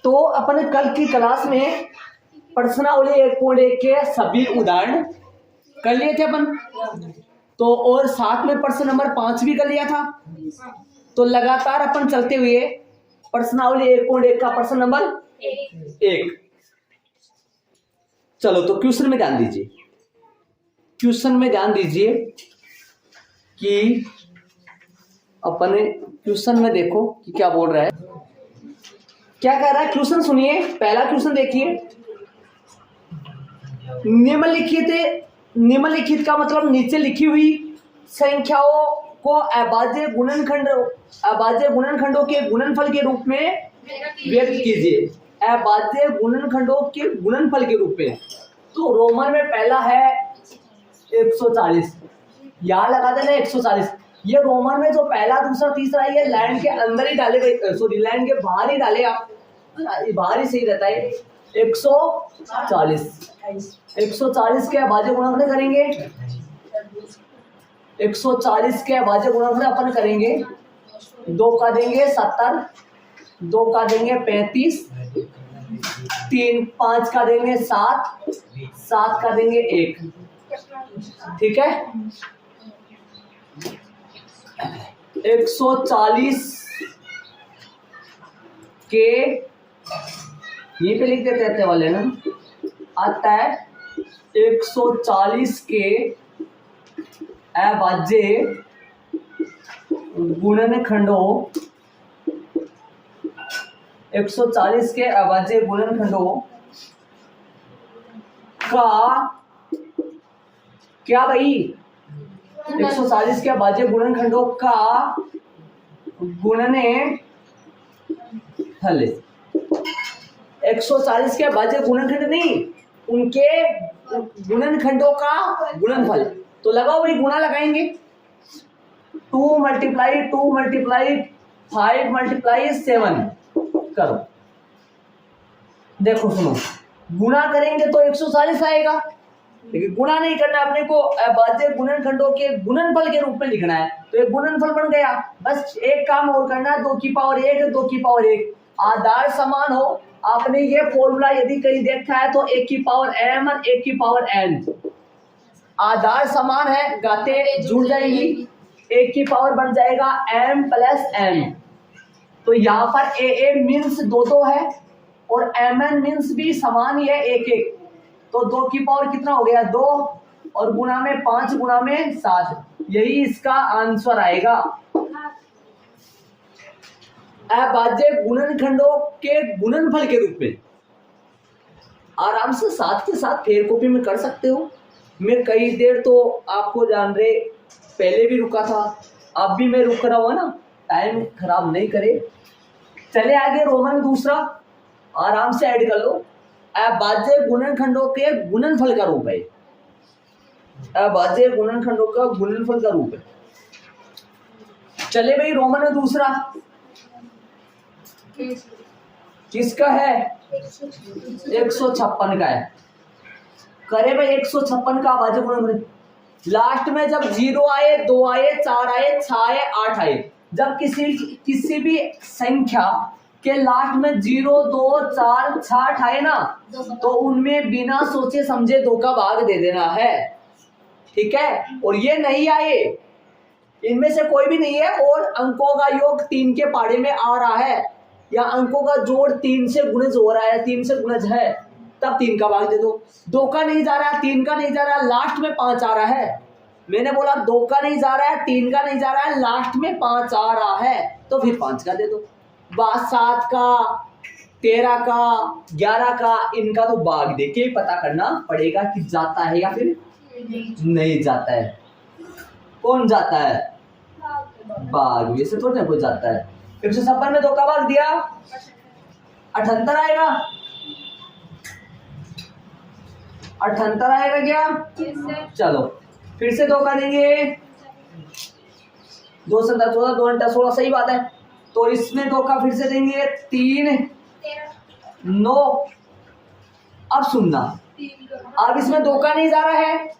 तो अपन कल की क्लास में प्रश्नावली 1.1 के सभी उदाहरण कर लिए थे अपन, तो और साथ में प्रश्न नंबर 5 भी कर लिया था। तो लगातार अपन चलते हुए प्रश्नावली 1.1 का प्रश्न नंबर 1। चलो तो क्वेश्चन में ध्यान दीजिए, क्वेश्चन में ध्यान दीजिए कि अपने क्वेश्चन में देखो कि क्या बोल रहा है, क्या कह रहा है। क्वेश्चन सुनिए, पहला क्वेश्चन देखिए। निम्नलिखित का मतलब नीचे लिखी हुई संख्याओं को अभाज्य गुणनखंडों के गुणनफल के रूप में व्यक्त कीजिए। अभाज्य गुणनखंडों के गुणनफल के रूप में, तो रोमन में पहला है 140, यहां लगा देना 140। ये रोमन में जो पहला दूसरा तीसरा ये लाइन के अंदर ही डालेगा, सॉरी लाइन के बाहर ही डाले आप, बाहर ही सही रहता है। 140 के अभाज्य गुणनफल करेंगे, 140 के अभाज्य गुणनफल अपन करेंगे। 2 का देंगे 70, 2 का देंगे 35, 3 5 का देंगे 7, 7 का देंगे 1। ठीक है, 140 के ये पे लिख देते हैं वाले ना, आता है 140 के अभाज्य गुणनखंडों, 140 के अभाज्य गुणनखंडों का क्या भाई, 140 के अभाज्य गुणनखंडों का गुणनफल, 140 के अभाज्य गुणनखंड नहीं, उनके गुणनखंडों का गुणनफल। तो लगाओ भाई, गुणा लगाएंगे। 2 × 2 × 5 × 7 करो। देखो सुनो, गुणा करेंगे तो 140 आएगा, लेकिन गुणा नहीं करना, अपने को अभाज्य गुणनखंडों के गुणनफल के रूप में लिखना है। तो एक गुणनफल बन गया। बस एक काम और करना है, 2 की पावर 1, 2 की पावर 1, आधार समान हो। आपने ये फॉर्मूला यदि कहीं देखा है तो 1 की पावर m और 1 की पावर n, आधार समान है, गाते जुड़ जाएंगी, 1 की पावर बन जाएगा m + n। तो यहाँ पर a मीन्स 2 है और mn मीन्स भी समान ही है, 1 1। तो 2 की पावर कितना हो गया 2, और गुणा में 5 गुणा में 7, यही इसका आंसर आएगा। अभाज्य गुणनखंडों के गुणनफल के रूप में आराम से साथ के साथ फेर कॉपी में कर सकते हो। मैं कई देर तो आपको जान रहे पहले भी रुका था, अब भी मैं रुक रहा हूँ ना, टाइम खराब नहीं करे। चले आगे, रोमन दूसरा आराम से ऐड कर लो। अभाज्य गुणनखंडों के गुणनफल का रूप है, अभाज्य गुणनखंडों का गुणनफल का रूप है। चले भाई, रोमन दूसरा किसका है, 156 का है। करे भाई 156 का अभाज्य गुणनफल। लास्ट में जब 0 आए, 2 आए, 4 आए, 6 आए, 8 आए, जब किसी भी संख्या के लास्ट में 0 2 4 6 आए ना, तो उनमें बिना सोचे समझे 2 का भाग दे देना है। ठीक है, और ये नहीं आए, इनमें से कोई भी नहीं है और अंकों का योग 3 के पहाड़े में आ रहा है, या अंकों का जोड़ 3 से गुणज हो रहा है, 3 से गुणज है, तब 3 का भाग दे दो। 2 का नहीं जा रहा, 3 का नहीं जा रहा, लास्ट में 5 आ रहा है। मैंने बोला 2 का नहीं जा रहा है, 3 का नहीं जा रहा है, लास्ट में 5 आ रहा है, तो फिर 5 का दे दो। 7 का, 13 का, 11 का, इनका तो भाग देके ही पता करना पड़ेगा कि जाता है या फिर नहीं जाता है। कौन जाता है, भाग, वैसे थोड़ा ना कोई जाता है। 156 में 2 का भाग दिया, 78 आएगा, 78 आएगा क्या? चलो फिर से 2 का देंगे, 2 से 14, 2 × 16, सही बात है। तो इसमें 2 का फिर से देंगे, 3 9। अब सुनना, अब इसमें 2 का नहीं जा रहा है,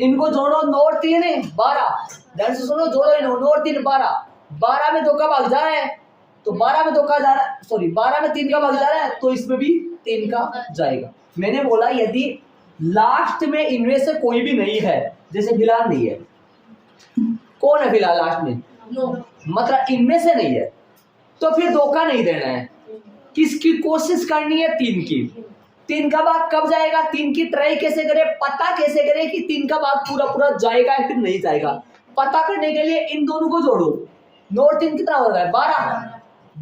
इनको जोड़ो, 9 और 3 12। ध्यान से सुनो, जोड़ो इनको, 9 और 3 12, 12 में 2 का भाग जा रहा है, तो 12 में 2 का जा रहा है, सॉरी 12 में 3 का भाग जा रहा है, तो इसमें भी 3 का जाएगा। मैंने बोला यदि लास्ट में इनमें से कोई भी नहीं है, जैसे फिलहाल नहीं है, कौन है फिलहाल लास्ट में, मतलब इनमें से नहीं है, तो फिर 2 का नहीं देना है। किसकी कोशिश करनी है, 3 की। 3 का भाग कब जाएगा, 3 की ट्राई कैसे करें, पता कैसे करें कि 3 का भाग पूरा पूरा जाएगा या फिर नहीं जाएगा। पता करने के लिए इन दोनों को जोड़ो, 9 और 3 कितना हो रहा है, 12।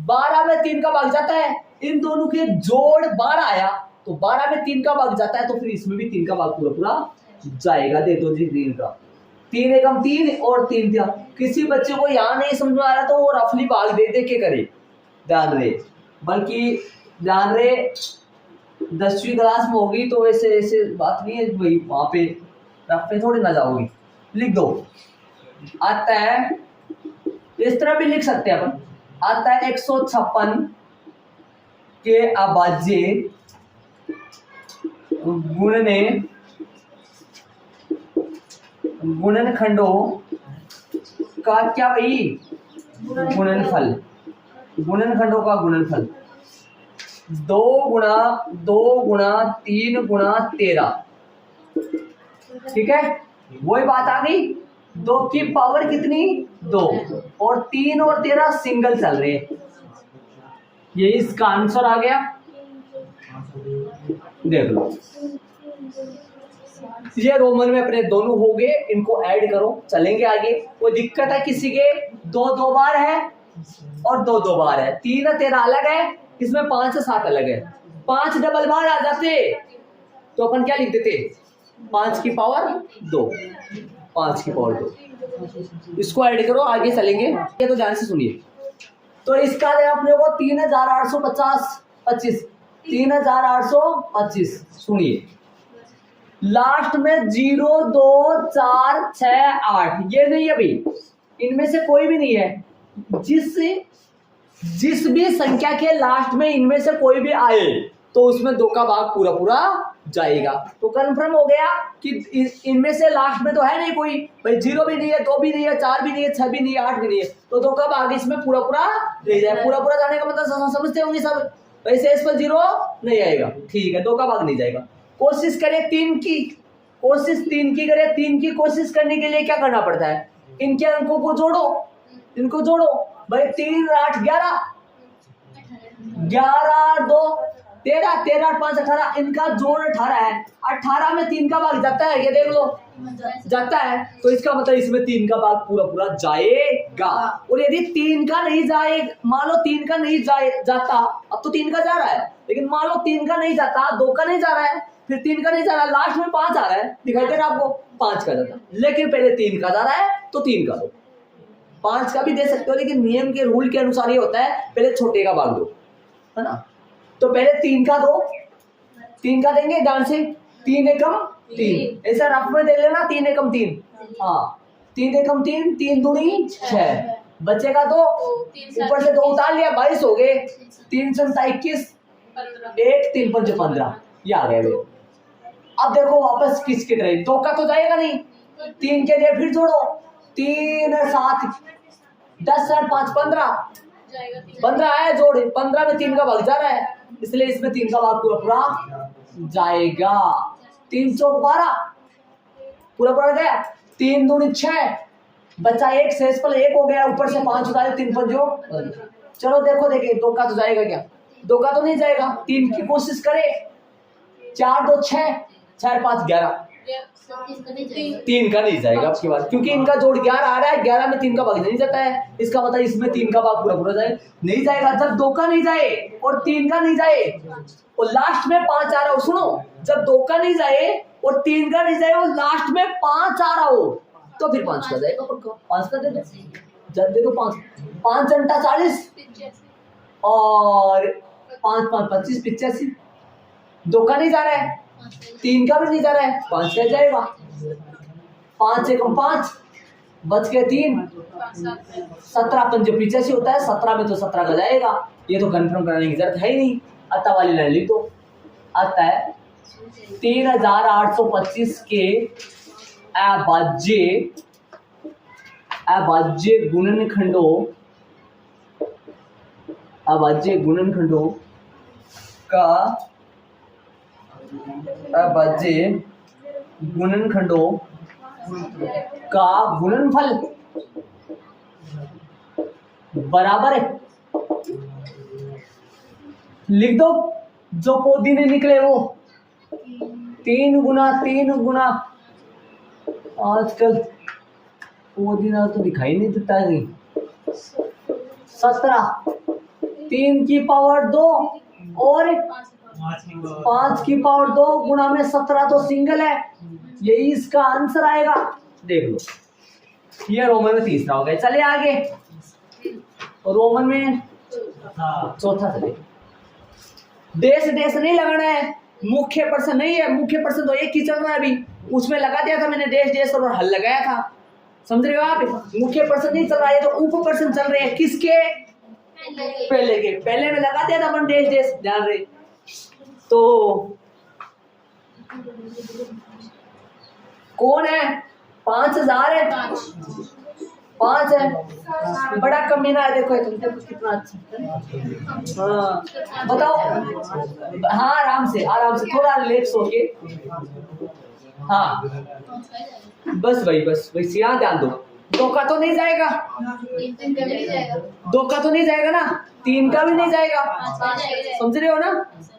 12 में 3 का भाग जाता है, इन दोनों के जोड़ 12 आया, तो 12 में 3 का भाग जाता है, तो फिर इसमें भी 3 का भाग पूरा पूरा जाएगा। दे दो जी 3 का, 3 एकम 3 और 3 दिया। किसी बच्चे को यहाँ नहीं समझ में आ रहा तो वो रफली भाग दे दे के करे, ध्यान रहे, बल्कि ध्यान रहे 10वीं क्लास में होगी तो वैसे ऐसे बात नहीं है भाई, वहां पे रफ पे थोड़ी ना जाओगी। लिख दो, आता है इस तरह भी लिख सकते हैं अपन, आता है 156 के अभाज्य गुणनखंडों का क्या भाई, गुणनफल, गुणनखंडों का गुणनफल 2 गुणा 2 गुणा 3 गुणा 13, ठीक है, वही बात आ गई। 2 की पावर कितनी, 2, और 3 और 13 सिंगल चल रहे हैं, ये इसका आंसर आ गया। देख लो, ये रोमन में अपने दोनों हो गए, इनको ऐड करो, चलेंगे आगे। कोई दिक्कत है किसी के, 2 बार है और 2 बार है, 3 और 13 अलग है, इसमें 5 से 7 अलग है। 5 डबल बार आ जाते तो अपन क्या लिख देते, 5 की पावर 2, 5 की पावर 2, इसको ऐड करो, आगे चलेंगे। ये तो ध्यान से सुनिए, तो इसका अपने को 3825, 3825 सुनिए, लास्ट में 0 2 4 6 8 ये नहीं है भाई, इनमें से कोई भी नहीं है। जिस भी संख्या के लास्ट में इनमें से कोई भी आए तो उसमें 2 का भाग पूरा पूरा जाएगा। तो कंफर्म हो गया कि इनमें से लास्ट में तो है नहीं कोई भाई, 0 भी नहीं है, 2 भी नहीं है, 4 भी नहीं है, 6 भी नहीं है, 8 भी नहीं है, तो 2 का भाग इसमें पूरा पूरा ले जाए। पूरा पूरा जाने का मतलब समझते होंगे सब, वैसे इस पर 0 नहीं आएगा, ठीक है, 2 का भाग नहीं जाएगा। कोशिश करें 3 की, कोशिश 3 की करें। 3 की कोशिश करने के लिए क्या करना पड़ता है, इनके अंकों को जोड़ो, इनको जोड़ो भाई, 3 8 11, 11 2 13, 13 5 18, इनका जोड़ 18 है। 18 में 3 का भाग जाता है, ये देख लो जाता है, तो इसका मतलब इसमें 3 का भाग पूरा पूरा जाएगा। और यदि 3 का नहीं जाए, मान लो 3 का नहीं जाता, अब तो 3 का जा रहा है, लेकिन मान लो 3 का नहीं जाता, 2 का नहीं जा रहा है, फिर 3 का नहीं जा रहा है, लास्ट में 5 आ रहा है, दिखाई दे रहा है आपको, 5 का जाता, लेकिन पहले 3 का जा रहा है तो 3 का दो, 5 का भी दे सकते हो, लेकिन नियम के रूल के अनुसार ये होता है पहले छोटे का भाग दो, है ना। तो पहले 3 का दो, 3 का देंगे ध्यान से, 3 एकम 3, ऐसा रफ में दे लेना, 3 एकम 3, हाँ 3 एकम 3, 3 दूनी 6, बचेगा 2, ऊपर से 2 उतार लिया, 22 हो गए, 3 से 21, 1 3 5 15, ये आ गए। अब देखो वापस किसके रहे, 2 का तो जाएगा नहीं, 3 के लिए फिर जोड़ो, 3 7 10 और 5 15 है, जोड़े 15 में 3 का भाग जा रहा है, इसलिए इसमें 3 का भाग पूरा पूरा जाएगा। 3 चौक 12 पूरा पूरा गया, 3 दूनी 6, बचा 1, शेष पर 1 हो गया, ऊपर से 5 उतारे, 3 5 जो, चलो देखो देखिए 2 का तो जाएगा क्या, 2 का तो नहीं जाएगा। 3 की कोशिश करे, 4 2 6, 4 5 11, 3 का नहीं जाएगा आपकी बात, क्योंकि इनका जोड़ 11 आ रहा है, 11 में 3 का भाग नहीं जाता है, इसका मतलब इसमें 3 का भाग पूरा पूरा जाए नहीं जाएगा। जब 2 का नहीं जाए और 3 का नहीं जाए और लास्ट में 5 आ रहा हो, सुनो, जब 2 का नहीं जाए और 3 का नहीं जाए और लास्ट में 5 आ रहा हो, तो फिर 5 का जाएगा पक्का, 5 का दे दो, जब देखो 5 घंटा 40 और 5 5 25 85, 2 का नहीं जा रहा है, 3 का भी नहीं जा रहा है, 5 का जाएगा, 5 एकम 5, बच गए 3, 17 5 85 होता है, 17 में तो 17 का जाएगा, ये तो कंफर्म कराने की जरूरत है ही नहीं। अतः वाली लाइन लिख दो, अतः 3825 के अभाज्य गुणनखंडों अभाज्य गुणनखंडों का अभाज्य गुणनखंडों का गुणनफल बराबर है, लिख दो जो पोदीने निकले वो 3 गुना आजकल पोदीना तो दिखाई नहीं देता है, 17 3 की पावर 2 और 5 की पावर 2 गुना में 17 तो सिंगल है, यही इसका आंसर आएगा। देख लो ये रोमन में तीसरा हो गया। चले आगे, रोमन में चौथा चले। देश नहीं लगाना है, मुख्य प्रश्न नहीं है, मुख्य प्रश्न तो एक ही चल रहा है अभी, उसमें लगा दिया था मैंने देश और हल लगाया था, समझ रहे हो आप। मुख्य प्रश्न नहीं चल रहा है तो उप प्रश्न चल रहे हैं, किसके पहले में लगा दिया था अपन देश, ध्यान रहे। तो कौन है, 5000 है, 5 है, बड़ा कमीना है, देखो कितना अच्छा। हाँ बताओ, हाँ आराम से थोड़ा रिलैक्स होके, हाँ बस भाई यहाँ ध्यान दो, 2 का तो नहीं जाएगा, 2 का तो नहीं जाएगा ना, 3 का भी नहीं जाएगा, समझ रहे हो ना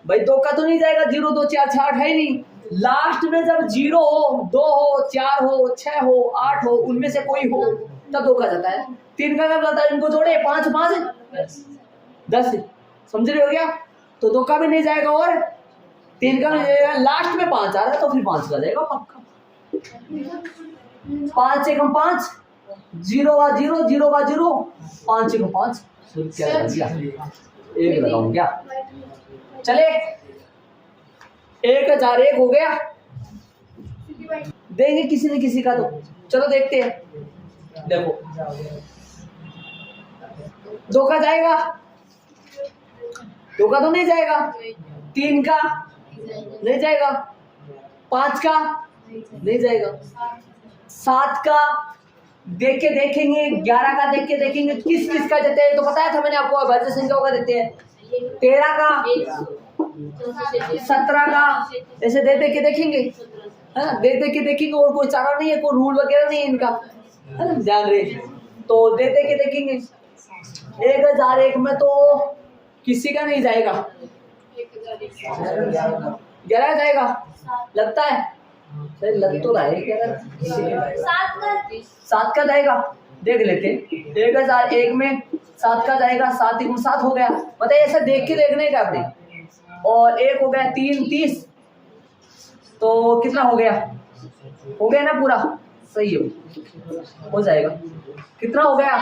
भाई। 2 का तो नहीं जाएगा, 0 2 4 6 8 है ही नहीं। लास्ट में जब 0 हो, 2 हो, 4 हो, 6 हो, 8 हो, उनमें से कोई हो तब 2 का जाता है। 3 का कब जाता है, इनको जोड़े 5 5 10, समझ रहे हो क्या। तो 2 का भी नहीं जाएगा और 3 का भी नहीं जाएगा, लास्ट में 5 आ रहा है तो फिर 5 का जाएगा पक्का। 5 एकम 5, 0 का 0, 0 का 0, 5 एकम 5, एक लगाऊं क्या। चले 1001 हो गया, देंगे किसी न किसी का, तो चलो देखते हैं। देखो 2 का जाएगा, 2 का तो नहीं जाएगा, 3 का नहीं जाएगा, 5 का नहीं जाएगा, 7 का देख के देखेंगे, 11 का देख के देखेंगे, किस का देते हैं तो बताया था मैंने आपको, अभाज्य संख्याओं का देते हैं। 13 का, 17 का, ऐसे दे के देखेंगे, है ना, दे के देखेंगे, और कोई चारा नहीं है, कोई रूल वगैरह नहीं है इनका, है ना, ध्यान रहे। तो दे के देखेंगे। 1001 में तो किसी का नहीं जाएगा, 11 जाएगा लगता है, लग तो रहा है 7 का जाएगा, देख लेते। 1001 में 7 का जाएगा, 7 × 7 हो गया, मतलब ऐसा देख के देखने का अपने। और 1 हो गया 3 30, तो कितना हो गया ना पूरा, सही हो जाएगा। कितना हो गया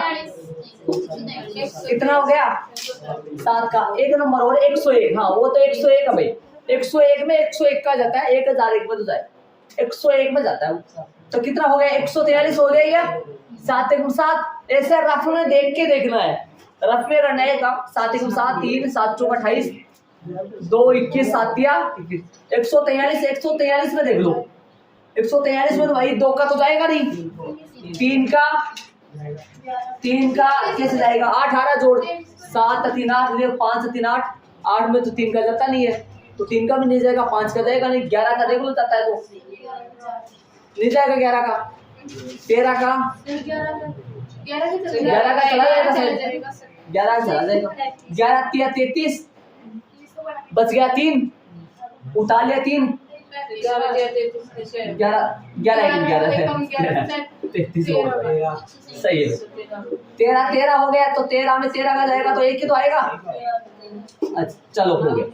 7 का 1 नंबर और 101, हाँ वो तो 101 है भाई, 101 में 101 का जाता है, 1001 में तो जाए 101 में जाता है। तो कितना हो गया 143 हो गया, या 7 × 7, ऐसे रफ में देख के देखना है, रफ में करना है काम। 7 × 7 3, 7 × 4 28, 2 21 7 143 में देख लो। 143 में तो भाई 2 का तो जाएगा नहीं, 3 का कैसे जाएगा, 8 18 जोड़, 7 3 8, 5 3 8, 8 में तो 3 का जाता नहीं है, तो 3 का भी नहीं जाएगा, 5 का जाएगा नहीं, 11 का देख लो जाता है तो नहीं जाएगा, 11 का, 13 का, 11 का चला जाएगा, 11 का चला जाएगा, 11 3 33, बच गया 3, उतार लिया 3, 11 सही है। 13 हो गया, तो 13 में 13 का जाएगा तो 1 ही तो आएगा। अच्छा चलो हो गया,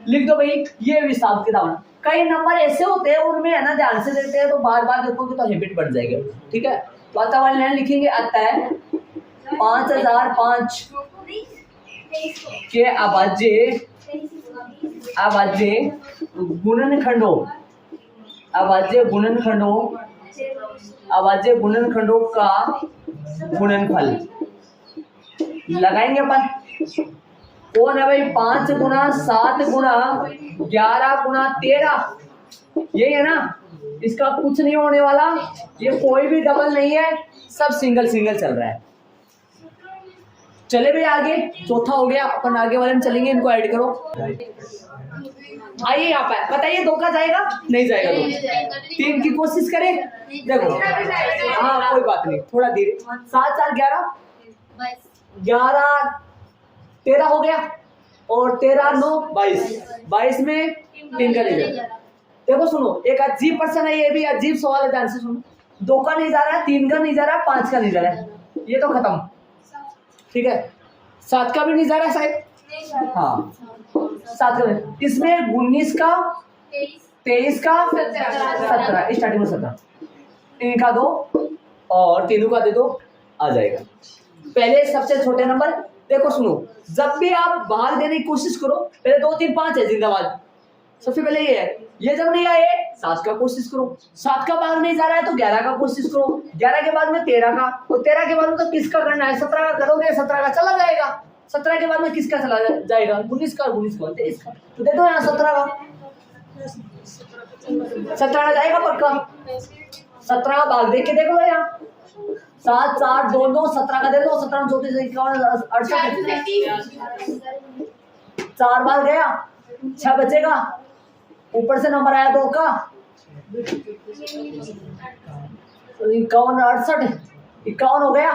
लिख दो भाई, ये भी हिसाब किताब। कई नंबर ऐसे होते हैं उनमें है ना, ध्यान से देखते हैं तो बार बार देखोगे तो हैबिट बन जाएगी, ठीक है। वातावरण लाइन लिखेंगे, आता है 5005 के अभाज्य गुणनखंडों का गुणनफल लगाएंगे अपन। कौन है भाई, 5 × 7 × 11 × 13, ये है ना, इसका कुछ नहीं होने वाला, ये कोई भी डबल नहीं है, सब सिंगल चल रहा है। चले भाई आगे, चौथा हो गया, अपन आगे वाले में चलेंगे, इनको ऐड करो। आइए यहाँ पे बताइए, 2 का जाएगा नहीं जाएगा? 2 3 की कोशिश करें, देखो हाँ कोई बात नहीं, थोड़ा धीरे। 7 4 11 11 13 हो गया, और 13 9 22 22 में 3 का नहीं जा रहा। देखो सुनो, एक अजीब प्रश्न है, ये भी अजीब सवाल है, ध्यान से सुनो। 2 का नहीं जा रहा है, 3 का नहीं जा रहा है, 5 का नहीं जा रहा है, ये तो खत्म, ठीक है। 7 का भी नहीं जा रहा है शायद, हाँ 7 का नहीं। इसमें 19 का 23 का 17, स्टार्टिंग में 17, 3 का 2 और 3 का दे दो, आ जाएगा। पहले सबसे छोटे नंबर, देखो सुनो, जब भी आप भाग देने की कोशिश करो, पहले 2 3 5 है जिंदाबाद, सबसे पहले ये है। ये जब नहीं आए 7 का कोशिश करो, 7 का भाग नहीं जा रहा है तो 11 का कोशिश करो, 11 के बाद में 13 का, और 13 के बाद में तो किसका करना है? 17 का करोगे, 17 का चला जाएगा, 17 के बाद में किसका चला जाएगा? 19 का, 19 का 23 का, तो दे दो यहाँ 17 का, 17 का जाएगा पक्का। 17 का भाग देख के देखो यहाँ, 7 4 2 9 17 का दे दो, 17 34 51 68, 4 बार गया, 6 बचेगा, ऊपर से नंबर आया 2 का, 51 68 51 हो गया,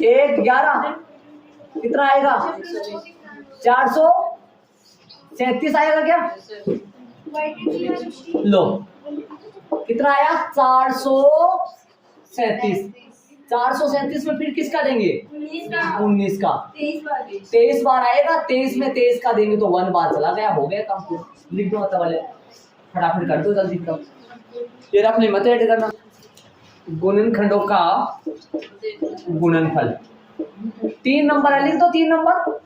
1 11 कितना आएगा? 437 आएगा क्या? लो कितना आया? 437। 437 में फिर किसका देंगे? 19 का। 23 बार आएगा, 23 में 23 का देंगे तो 1 बार चला गया, हो गया काम। लिख दो मतलब वाले, फटाफट कर दो जल्दी खत्म। ये अपने मत ऐड करना। गुणनखंडों का गुणनफल 3 नंबर है, लिख दो 3 नंबर।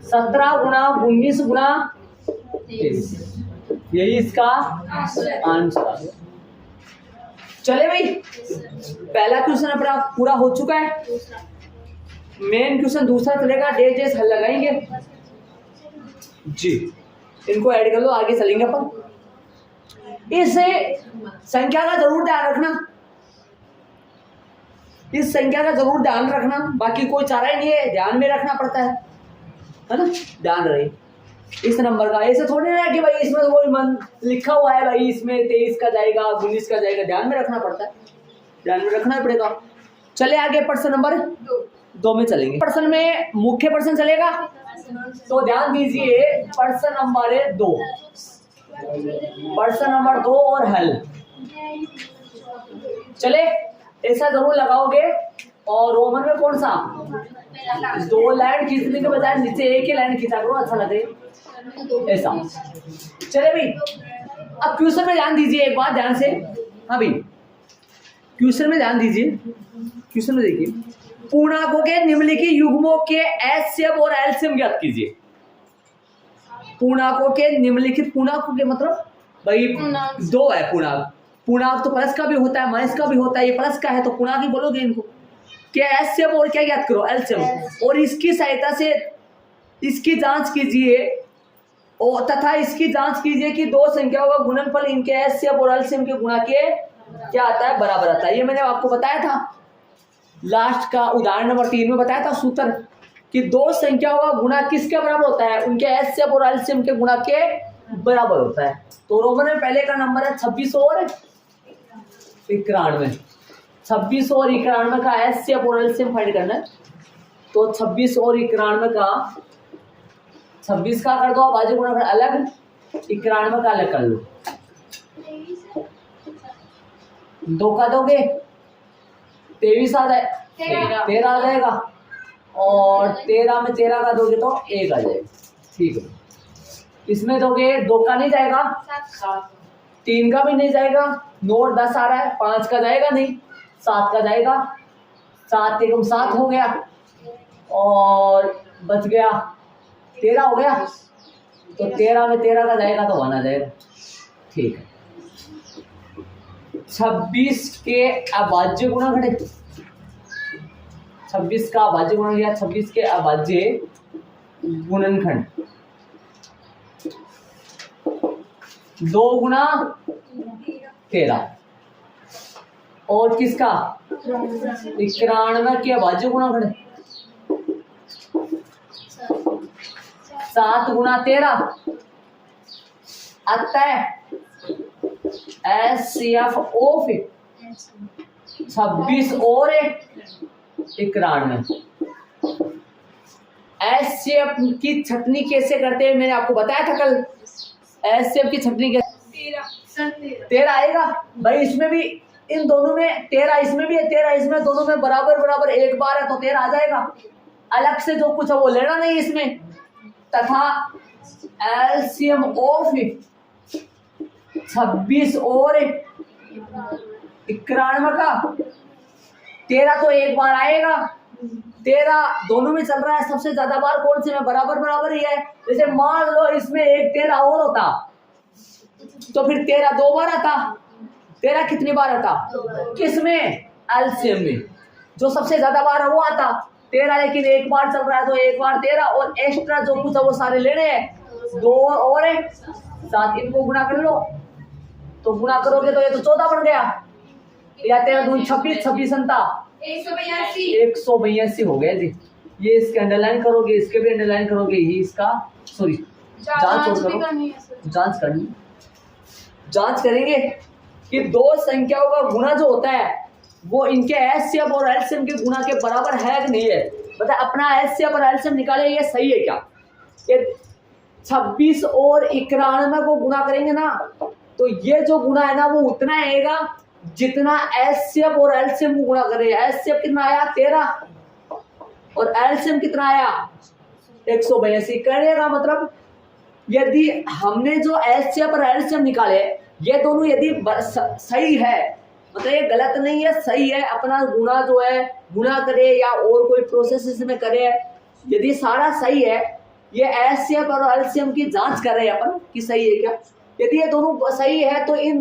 17 गुणा 19 गुणा 23, यही इसका आंसर। चले भाई, पहला क्वेश्चन अपना पूरा हो चुका है। मेन क्वेश्चन दूसरा चलेगा, डेज डेज हल लगाएंगे जी। इनको ऐड कर लो, आगे चलेंगे अपन। इस संख्या का जरूर ध्यान रखना, इस संख्या का जरूर ध्यान रखना, बाकी कोई चारा ही नहीं है, ध्यान में रखना पड़ता है ना, ध्यान रहे इस नंबर का। ऐसे थोड़ी ना कि भाई इसमें तो कोई मन लिखा हुआ है भाई इसमें 23 का जाएगा 19 का जाएगा, ध्यान में रखना पड़ता है, ध्यान में रखना पड़ेगा। चले आगे प्रश्न नंबर 2 में चलेंगे। प्रश्न में मुख्य प्रश्न चलेगा, तो ध्यान दीजिए प्रश्न नंबर 2, प्रश्न नंबर 2 और हल। चले ऐसा जरूर लगाओगे, और रोमन में कौन सा 2 लाइन खींचने के बजाय नीचे एक ही लाइन खींचा करो, अच्छा लगे ऐसा। चले भाई, अब क्वेश्चन में ध्यान दीजिए एक बात ध्यान से। हाँ भाई, क्वेश्चन में ध्यान दीजिए, क्वेश्चन में देखिए, पूर्णांकों के निम्नलिखित युग्मों के एचसीएफ और एलसीएम ज्ञात कीजिए। पूर्णांकों के निम्नलिखित, पूर्णांकों के मतलब भाई 2 है पूर्णांक, पूर्णांक तो प्लस का भी होता है माइनस का भी होता है, ये प्लस का है तो पूर्णांक ही बोलोगे इनको। क्या एचसीएफ और क्या ज्ञात करो? एलसीएम, और इसकी सहायता से इसकी जांच कीजिए, और तथा इसकी जांच कीजिए कि 2 संख्याओं का गुणनफल इनके एचसीएफ और एलसीएम के गुणा के क्या आता है? बराबर आता है। ये मैंने आपको बताया था लास्ट का उदाहरण नंबर 3 में बताया था सूत्र, कि 2 संख्याओं का गुणा किसके बराबर होता है? उनके एचसीएफ और एलसीएम के गुणा के बराबर होता है। तो रोमन में पहले का नंबर है 26 और 91, 26 और 91 का एचसीएफ और एलसीएम फाइंड करना है। तो 26 और 91 का, 26 का कर दो बाजू गुणा अलग, 91 का अलग कर लो। 2 का दोगे 23 आ जाए, 13 आ जाएगा, और 13 में 13 का दोगे तो 1 आ जाएगा, ठीक है। इसमें दोगे 2 का नहीं जाएगा, 3 का भी नहीं जाएगा, 9 और 10 आ रहा है, 5 का जाएगा नहीं, 7 का जाएगा, 7 एकम 7 हो गया, और बच गया 13 हो गया, तो 13 में 13 का जाएगा तो 1 आ जाएगा, ठीक है। 26 के अभाज्य गुणा घटे, 26 का अभाज्य गुणा लिया, 26 के अभाज्य गुणनखंड 2 गुणा 13, और किसका 91 के बाजू गुणा करें 7 गुणा 13 आता है HCFO फिर 26 और 91। HCF की छटनी कैसे करते हैं मैंने आपको बताया था कल। HCF की छटनी कैसे 13 आएगा भाई, इसमें भी इन दोनों में 13 इसमें भी है 13 इसमें, दोनों में बराबर बराबर एक बार है तो 13 आ जाएगा। अलग से जो कुछ है वो लेना नहीं इसमें। तथा LCM ऑफ 26 और 91 का 13 तो एक बार आएगा, 13 दोनों में चल रहा है, सबसे ज्यादा बार कौन से में बराबर बराबर ही है। जैसे मान लो इसमें एक 13 और होता तो फिर 13 दो बार आता, 13 कितनी बार आता किसमें एलसीएम में, जो सबसे ज्यादा बार है वो आता 13, लेकिन एक बार चल रहा है तो एक बार 13 और एक्स्ट्रा जो कुछ है वो सारे लेने हैं 2 और 7, इनको गुणा कर लो तो गुणा करोगे तो ये तो 14 बन गया, या 13 दूनी 26, 26 अंता 182 हो गया जी। ये इसके अंडरलाइन करोगे, इसके भी अंडरलाइन करोगे, ही इसका सॉरी जांच करो, जांच करनी, जांच करेंगे कि दो संख्याओं का गुणा जो होता है वो इनके एचसीएफ और एलसीएम के गुणा के बराबर है कि नहीं है। मतलब अपना एचसीएफ और एलसीएम निकाले ये सही है क्या। ये 26 और 91 को गुणा करेंगे ना तो ये जो गुणा है ना वो उतना आएगा जितना एचसीएफ और एलसीएम को गुणा करे। एचसीएफ कितना आया 13 और एलसीएम कितना आया 182। कहने का मतलब यदि हमने जो एचसीएफ और एलसीएम निकाले ये दोनों यदि सही है, मतलब ये गलत नहीं है, सही है, अपना गुणा जो है गुणा करे या और कोई प्रोसेस इसमें करे, यदि सारा सही है, ये एचसीएफ और एलसीएम की जांच कर रहे हैं अपन कि सही है क्या। यदि ये दोनों सही है तो ये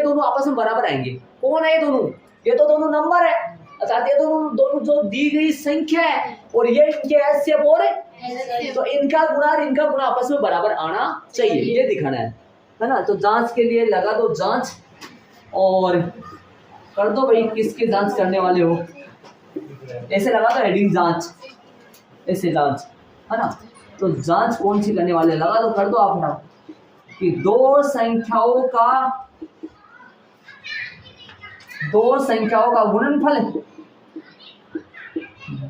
दोनों आपस में बराबर आएंगे। कौन है ये दोनों, ये तो दोनों नंबर है, अर्थात ये दोनों जो दी गई संख्या है और ये इनके एचसीएफ और है तो इनका गुणा आपस में बराबर आना चाहिए, ये दिखाना है ना। तो जांच के लिए लगा दो जांच और कर दो भाई किसकी जांच करने वाले हो, ऐसे लगा दो हेडिंग जांच, ऐसे जांच है ना। तो जांच कौन सी करने वाले लगा दो, कर दो आप ना कि दो संख्याओं का गुणनफल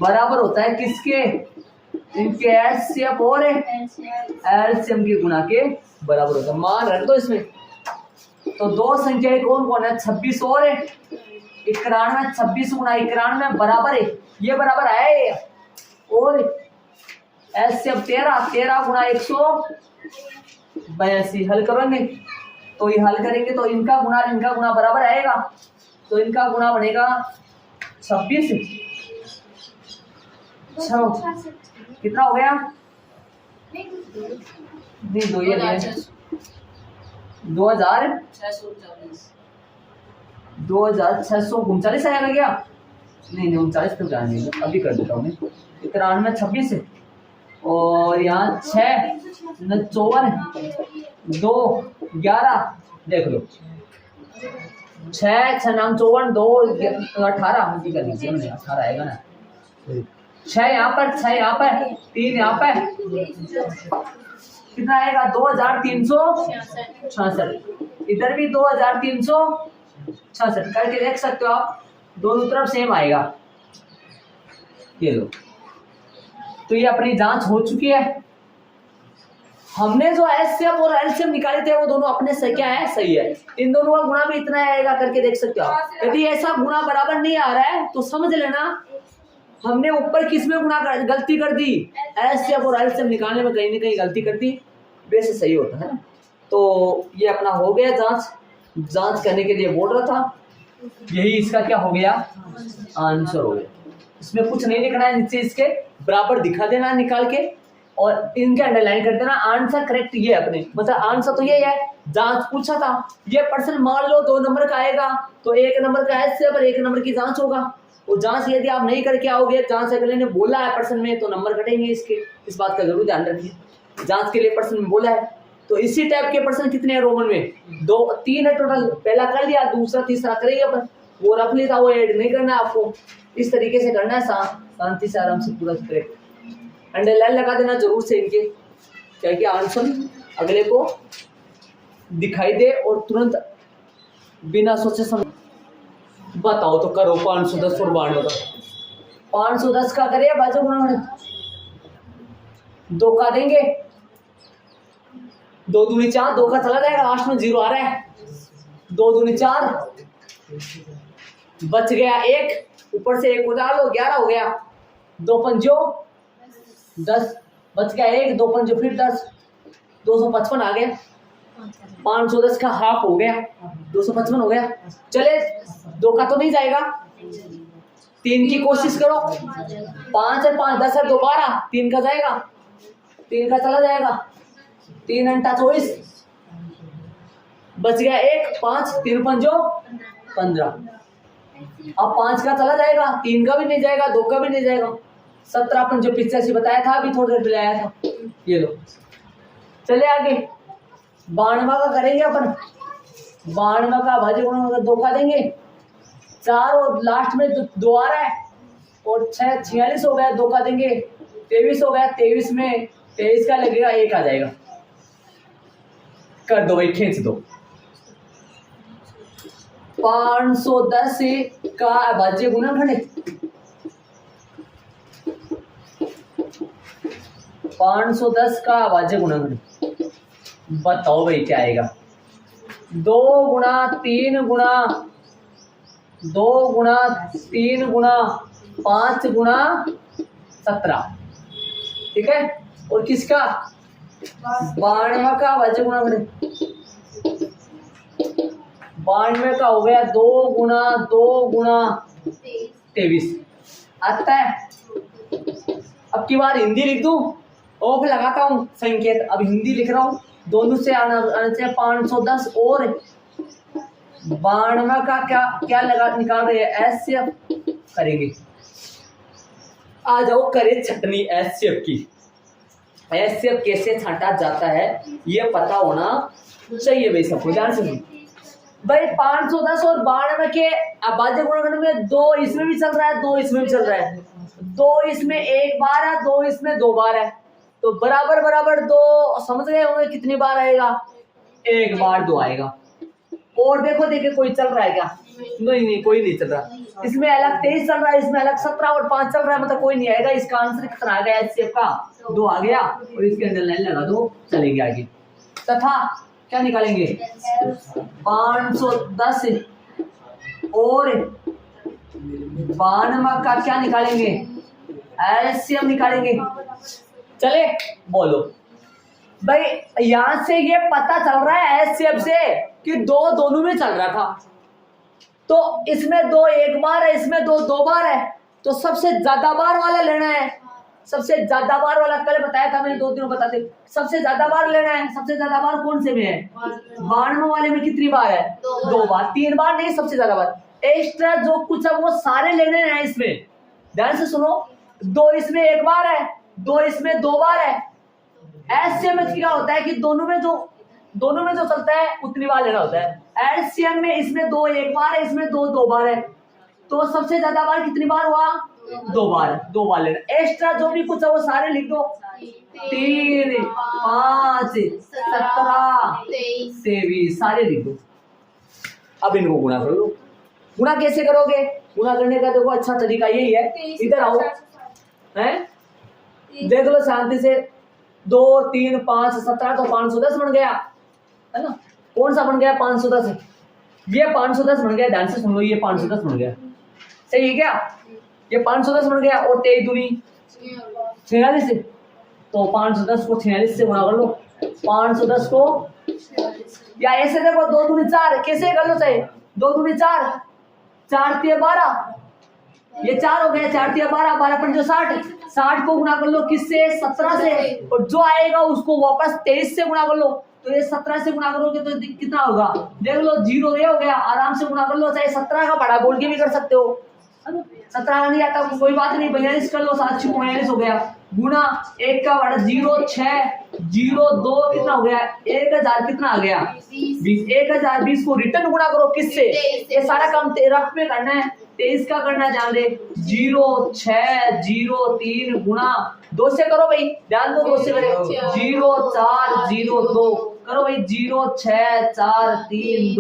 बराबर होता है किसके, इनके एचसीएफ और एलसीएम के गुणा के बराबर होता है। मान रख दो इसमें। तो दो संख्याएं कौन कौन है 26 और 91, 26 गुणा 91 बराबर है, ये बराबर है, और एलसीएम 13 गुणा 182 हल करेंगे तो ये हल करेंगे तो इनका गुणा बराबर आएगा, तो इनका गुणा बनेगा 26 कितना हो गया नहीं 2639 आएगा क्या, नहीं 39 तक जाने अभी कर देता हूँ मैं। 91 26 और यहाँ 6 54 2 11 देख लो 6 नाम 54 2 18 कर लीजिए, 18 आएगा ना। 6 यहाँ पर 3 यहाँ पर कितना आएगा 2366, इधर भी 2366 करके देख सकते हो आप, दोनों तरफ सेम आएगा। ये लो, तो ये अपनी जांच हो चुकी है। हमने जो एचसीएफ और एलसीएम निकाले थे वो दोनों अपने से क्या है सही है, इन दोनों का गुणा भी इतना आएगा करके देख सकते हो आप। यदि ऐसा गुणा बराबर नहीं आ रहा है तो समझ लेना हमने ऊपर किस में गलती कर दी, एचसीएफ और एलसीएम निकालने में कहीं ना कहीं गलती कर दी, वैसे सही होता है ना। तो ये अपना हो गया जांच करने के लिए बोल रहा था, यही इसका क्या हो गया आंसर हो गया। इसमें कुछ नहीं लिखना है, नीचे इसके बराबर दिखा देना निकाल के और इनके अंडरलाइन कर देना। आंसर करेक्ट ये अपने, मतलब आंसर तो ये है, जांच पूछा था ये पर्सन मान लो 2 नंबर का आएगा तो 1 नंबर का एचसीएफ और 1 नंबर की जांच होगा। वो जांच यदि आप नहीं करके आओगे, जांच अगले ने बोला है पर्सन में तो नंबर कटेंगे इसके, इस बात का जरूर ध्यान रखिए। जांच के लिए पर्सन में बोला है तो इसी टाइप के पर्सन कितने हैं रोमन में 2 3 है टोटल, पहला कर लिया, दूसरा तीसरा करेंगे अपन। वो रफली था, वो ऐड नहीं करना है आपको, इस तरीके से करना है, शांति से आराम से पूरा करेक्ट। अंडरलाइन लगा देना जरूर से इनके, क्या कि आंसर अगले को दिखाई दे और तुरंत बिना सोचे समझ बताओ। तो करो 510 और 92 का। 510 का करिए बाजू गुणा, 2 का देंगे, 2 दूनी 4, 2 का चला जाएगा, लास्ट में 0 आ रहा है, 2 दूनी 4, बच गया 1, ऊपर से 1 उतार लो, 11 हो गया, 2 पंजो 10, बच गया 1, 2 पंजो फिर 10, 255 आ गया। 510 का हाफ हो गया, 255 हो गया। चले 2 का तो नहीं जाएगा, 3 की कोशिश करो, 5 है 5 10 है 2 12, 3 का जाएगा, 3 का चला जाएगा, 3 अंटा 24, बच गया 1, 5 3 पंजो 15। अब 5 का चला जाएगा, 3 का भी नहीं जाएगा, 2 का भी नहीं जाएगा, 17 पंजो 85 बताया था अभी थोड़ी देर पहले आया था, ये लो। चले आगे 92 का करेंगे अपन, 92 का भाज्य गुणा 2 का देंगे, 4 और लास्ट में 2 आ रहा है, और 6 46 हो गया, 2 का देंगे, 23 हो गया, 23 में 23 का लगेगा, 1 आ जाएगा, कर दो भाई, खींच दो। 510 का भाज्य गुणनखंड है, 510 का भाज्य गुणनखंड बताओ भाई क्या आएगा। 2 गुणा 3 गुणा 2 गुणा 3 गुणा 5 गुणा 17, ठीक है। और किसका 92 का भाज्य गुणनखंड, 92 का हो गया 2 गुणा 23 आता है। अब की बार हिंदी लिख दूं, ऑफ लगाता हूं संकेत, अब हिंदी लिख रहा हूं, दोनों से आना चाहिए। 510 और 92 का क्या लगा निकाल रहे हैं, एचसीएफ करेंगे। आ जाओ करे छटनी एचसीएफ की। एचसीएफ कैसे छांटा जाता है ये पता होना चाहिए भाई सबको, ध्यान से भाई। 510 और 92 के भाज्य गुणनखंड में 2 इसमें भी चल रहा है, 2 इसमें भी चल रहा है, 2 इसमें 1 बार है, 2 इसमें 2 बार है, तो बराबर बराबर 2 समझ गए होंगे कितनी बार आएगा, 1 बार 2 आएगा। और देखो देखे कोई चल रहा है क्या, नहीं कोई नहीं चल रहा। इसमें अलग 23 चल रहा है, इसमें अलग 17 और 5 चल रहा है, मतलब कोई नहीं आएगा। इसका आंसर कितना आ गया एचसीएफ का, 2 आ गया, और इसके अंदर लाइन लगा दो, चलेंगे आगे। तथा क्या निकालेंगे 510 और 92 का क्या निकालेंगे, एलसीएम निकालेंगे। चले बोलो भाई, यहां से ये पता चल रहा है एचसीएफ से कि 2 दोनों में चल रहा था, तो इसमें 2 1 बार है, इसमें 2 2 बार है, तो सबसे ज्यादा बार वाला लेना है। सबसे ज्यादा बार वाला कल बताया था मैंने, 2 दिनों बताते, सबसे ज्यादा बार लेना है। सबसे ज्यादा बार कौन से में है, 92 वाले में कितनी बार है, 2 बार, 3 बार नहीं, सबसे ज्यादा बार। एक्स्ट्रा जो कुछ है वो सारे लेने हैं इसमें, ध्यान से सुनो। 2 इसमें 1 बार है, 2 इसमें 2 बार है। एचसीएम में क्या होता है कि दोनों में जो चलता है उतनी बार लेना होता है। एचसीएम में इसमें 2 1 बार है, इसमें 2 2 बार है, तो सबसे ज्यादा बार कितनी बार हुआ, 2 बार, 2 बार लेना। एक्स्ट्रा जो भी कुछ है वो सारे लिख दो, 3 5 17 23 सारे लिख दो। अब इनको गुणा कर लो। गुणा कैसे करोगे, गुणा करने का देखो अच्छा तरीका यही है, इधर आओ, हैं देख लो शांति से। 2 3 5 17 तो 510 बन गया, है ना। कौन सा बन गया 510, ये 510 बन गया, ध्यान से सुन लो, ये 510 बन गया, सही है क्या, ये 510 बन गया। और 23 दूनी 46, तो 510 को 46 से गुणा कर लो। 510 को या ऐसे देखो, 2 दूनी 4, कैसे कर लो चाहे, 2 दूनी 4, 4 3 12, ये 4 हो गया, 4 3 12, 12 पंजो 60, 60 को गुणा कर लो किससे, 17 से, और जो आएगा उसको वापस 23 से गुणा कर लो। तो ये 17 से गुणा करोगे तो कितना होगा, देख लो 0 ये हो गया, आराम से गुणा कर लो, चाहे 17 का बड़ा बोल के भी कर सकते हो, 17 नहीं आता कोई बात नहीं, 42 कर लो, 7 42 हो गया, गुणा 1 का बड़ा 0 6 जीरो दो कितना हो गया 1000 कितना आ गया 20 1020 को रिटर्न गुणा करो किससे ये सारा काम रफ में करना है 23 का करना है ध्यान दे 0603 गुणा 2 से करो भाई ध्यान दो 2 से करें 0402 करो भाई 06432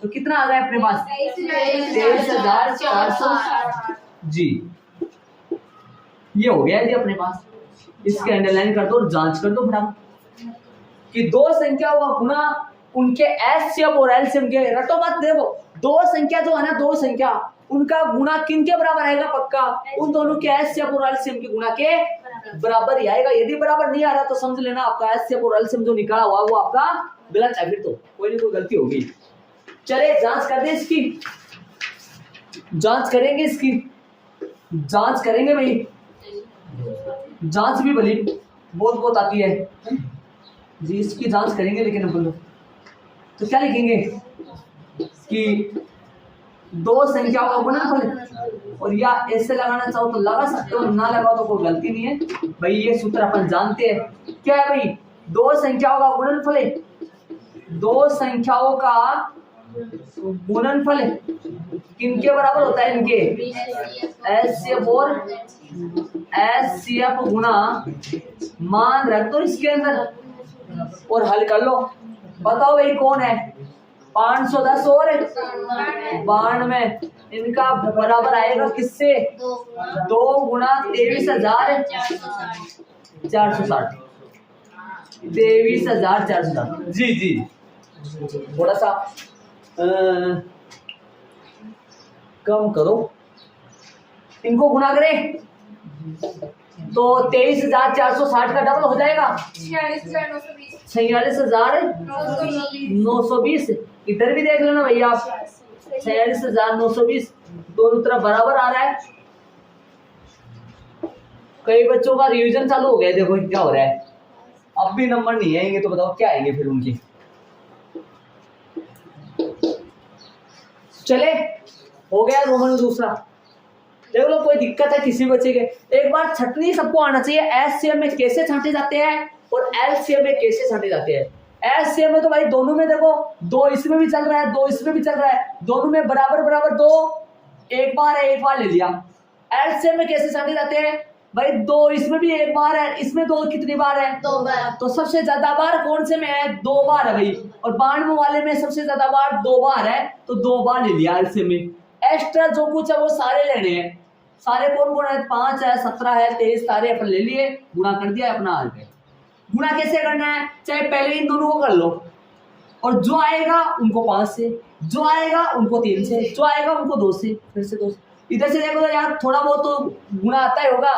तो कितना आ गया अपने पास 23460 जी ये हो गया जी अपने पास इसके अंडरलाइन कर दो और जांच कर दो फटाफट कि दो संख्याओं का गुणा उनके एचसीएफ और एलसीएम के रटो मत देखो दो संख्या जो है ना दो संख्या उनका गुणा किन के बराबर आएगा पक्का उन दोनों के एचसीएफ और एलसीएम के गुणा के बराबर ही आएगा यदि बराबर नहीं आ रहा तो समझ लेना आपका एचसीएफ और एलसीएम जो निकाला हुआ वो आपका गलत है फिर तो कोई नहीं कोई गलती होगी चले जांच कर दे इसकी जांच करेंगे इसकी जांच करेंगे भाई जांच भी भली बहुत आती है जी इसकी जांच करेंगे लेकिन अपन लोग तो क्या लिखेंगे कि दो संख्याओं का गुणनफल और या ऐसे लगाना चाहो तो लगा सकते हो ना लगाओ तो कोई गलती नहीं है भाई ये सूत्र अपन जानते हैं क्या है भाई दो संख्याओं का गुणनफल है दो संख्याओं का गुणनफल किनके बराबर होता है इनके एचसीएफ और एचसीएफ गुणा मान रख दो इसके अंदर और हल कर लो बताओ भाई कौन है 510 और 92 इनका बराबर आएगा किससे 2 गुणा 23,460 23,460 जी जी थोड़ा सा कम करो इनको गुना करें तो 23,460 का डबल हो जाएगा 46,920 इधर भी देख लेना भैया आप 46,920 दोनों तरफ बराबर आ रहा है कई बच्चों का रिवीजन चालू हो गया देखो क्या हो रहा है अब भी नंबर नहीं आएंगे तो बताओ क्या आएंगे फिर उनके चले हो गया रोमन दूसरा देख लो कोई दिक्कत है किसी बच्चे के एक बार छटनी सबको आना चाहिए एचसीएम में कैसे छांटे जाते हैं और एलसीएम में कैसे छांटे जाते हैं एचसीएम में तो भाई दोनों में देखो 2 इसमें भी चल रहा है 2 इसमें भी चल रहा है दोनों में बराबर बराबर 2 एक बार है एक बार ले लिया एलसीएम में कैसे छांटे जाते हैं भाई 2 इसमें भी एक बार है इसमें 2 कितनी बार है 2 बार तो सबसे ज्यादा बार कौन से में है 2 बार है भाई और 92 वाले में सबसे ज्यादा बार 2 बार है तो 2 बार ले लिया एलसीएम में एक्स्ट्रा जो कुछ है वो सारे लेने हैं सारे कौन गुणा है 5 है 17 है 23 सारे अपन ले लिए गुणा कर दिया अपना आ गया गुणा कैसे करना है चाहे पहले इन दोनों को कर लो और जो आएगा उनको 5 से जो आएगा उनको 3 से जो आएगा उनको 2 से फिर से 2 से इधर से देखो तो यार थोड़ा बहुत तो गुणा आता ही होगा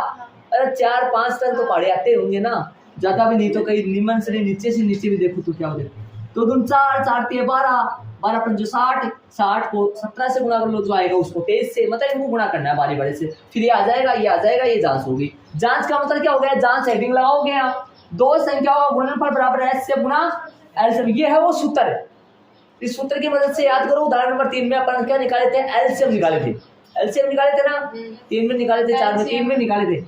अरे 4-5 तक तो पढ़े आते होंगे ना ज्यादा भी नहीं तो कहीं निमन से नीचे भी देखो तो क्या हो जाए तो 2 4 4 3 12 पंजो 60 को 17 से गुणा कर लो जो आएगा उसको 23 से मतलब इनको गुणा करना है बारी बारी से फिर ये आ जाएगा ये जांच होगी जांच का मतलब क्या हो गया जांच हेडिंग लगाओगे यहाँ दो संख्याओं का गुणनफल बराबर एच से गुणा एल से ये है वो सूत्र है इस सूत्र की मदद से याद करो उदाहरण नंबर 3 में अपन क्या निकाले थे एलसीएम निकाले थे ना 3 में निकाले थे 4 में 3 में निकाले थे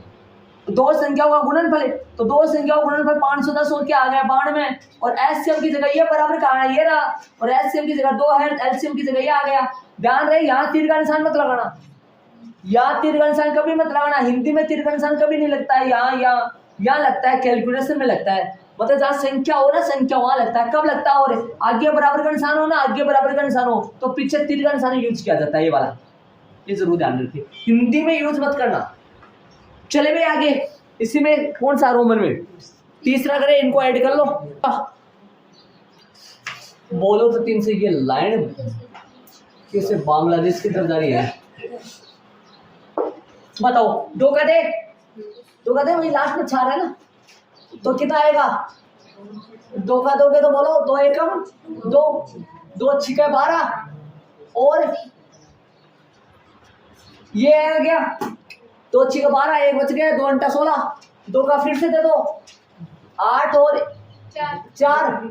दो संख्याओं का गुणनफल है तो दो संख्याओं का गुणनफल 510 और क्या आ गया 92 और एचसीएम की जगह ये बराबर कहाँ है ये रहा और एचसीएम की जगह 2 है एलसीएम की जगह ये आ गया ध्यान रहे यहाँ तीर का निशान मत लगाना यहाँ तीर का निशान कभी मत लगाना हिंदी में तीर का निशान कभी नहीं लगता है यहाँ लगता है कैलकुलेशन में लगता है मतलब जहाँ संख्या हो ना संख्या वहां लगता है कब लगता है और आगे बराबर का निशान हो ना आगे बराबर का निशान हो तो पीछे तीर का निशान यूज किया जाता है ये वाला ये जरूर ध्यान रखिए हिंदी में यूज मत करना चले भाई आगे इसी में कौन सा रोमन में तीसरा करें इनको ऐड कर लो बोलो तो 3 से ये लाइन कैसे बांग्लादेश की तरफ जा रही है बताओ 2 का दे वही लास्ट में 4 है ना तो कितना आएगा 2 का दोगे तो बोलो 2 एकम 2 छिका 12 और ये आ गया 2 छिका 12 एक बच गया 2 अंटा 16 2 का फिर से दे दो 8 और 4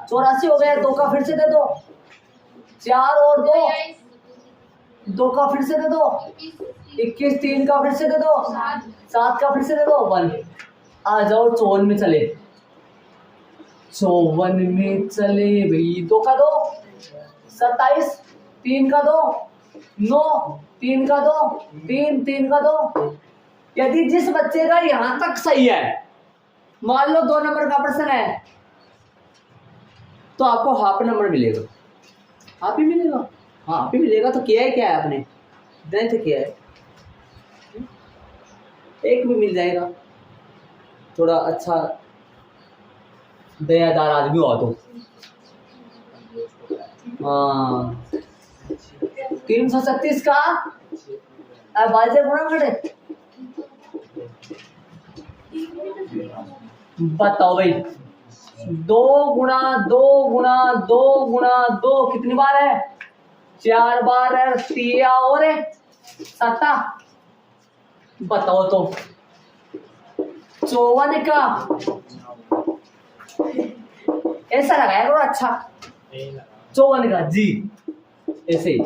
84 हो गया 2 का फिर से दे दो 4 और 2 का फिर से दे दो 21 3 का फिर से दे दो 7 का फिर से दे दो 1 आ जाओ 54 में चले 54 में चले भाई, 2 का 2 27, 3 का 2 9, 3 का 2 3, 3 का 2। यदि जिस बच्चे का यहां तक सही है, मान लो 2 नंबर का प्रश्न है, तो आपको हाफ नंबर मिलेगा। हाफ ही मिलेगा, हाँ हाफ ही मिलेगा। तो किया है, क्या है आपने टेंथ किया है, 1 भी मिल जाएगा। थोड़ा अच्छा दयादार आदमी हो तो। हाँ 336 का बाजे गुणा घटे, बताओ भाई। 2 गुणा 2 गुणा 2 गुणा 2 कितनी बार है? 4 बार है। 3 और 7, बताओ तो। 54 का ऐसा लगाया करो, अच्छा 54 का जी ऐसे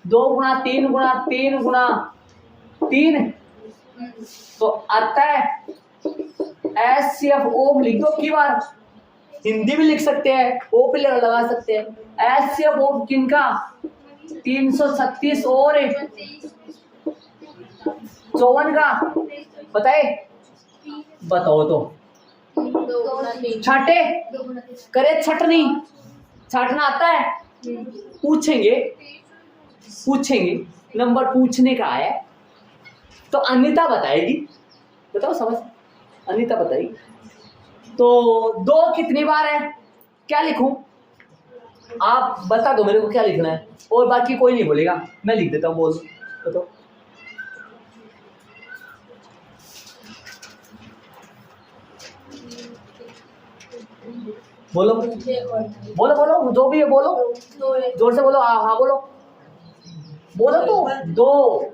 2 गुणा 3 गुणा 3 गुणा 3 तो आता है SCF लिख दो की बार। हिंदी भी लिख सकते हैं, ओ पे लगा सकते हैं। SCF किनका? 336 और 54 का बताए, बताओ तो। छाटे करे, छटनी छाटना आता है? पूछेंगे पूछेंगे, नंबर पूछने का है। तो अनिता बताएगी, बताओ समझ, अनिता बताएगी। तो 2 कितनी बार है, क्या लिखूं? आप बता दो मेरे को क्या लिखना है, और बाकी कोई नहीं बोलेगा, मैं लिख देता हूँ। बोल बताओ। बोलो बोलो बोलो, जो भी है बोलो, जोर से बोलो। हाँ बोलो बोलो। तो 2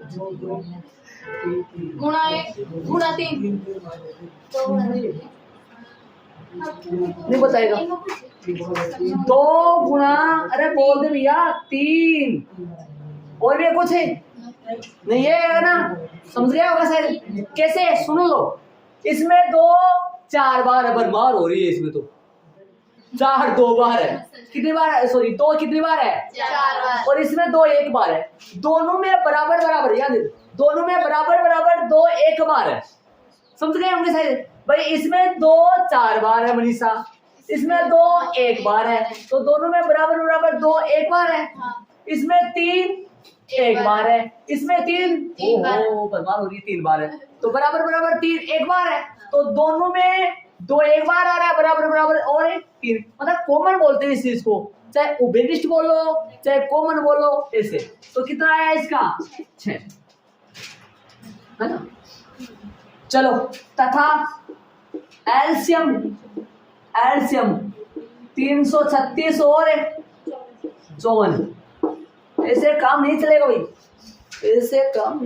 गुणा 1 गुणा 3 नहीं बताएगा। 2 गुणा, अरे बोल दे भैया 3, और भी कुछ है नहीं है ना? समझ गया होगा शायद। कैसे सुन लो, इसमें 2 4 बार बरमार हो रही है, इसमें तो 4 2 बार है। कितनी बार है? सॉरी 2 कितनी बार है? 4 बार। और इसमें 2 1 बार है। दोनों में बराबर बराबर, याद है, दोनों में बराबर बराबर 2 1 बार है। समझ गए होंगे शायद भाई। इसमें 2 4 बार है मनीषा, इसमें 2 1 बार है, तो दोनों में बराबर बराबर 2 1 बार है। इसमें 3 1 बार है, इसमें 3 बर्बाद हो रही 3 बार है, तो बराबर बराबर 3 1 बार है। तो दोनों में 2 1 बार आ रहा है, बराबर बराबर और 3, मतलब कॉमन बोलते हैं इस चीज को, चाहे उभयनिष्ठ बोलो चाहे कॉमन बोलो ऐसे। तो कितना आया इसका? 6 है ना। चलो, तथा एलसीएम 336 और 54। ऐसे काम नहीं चलेगा भाई, ऐसे काम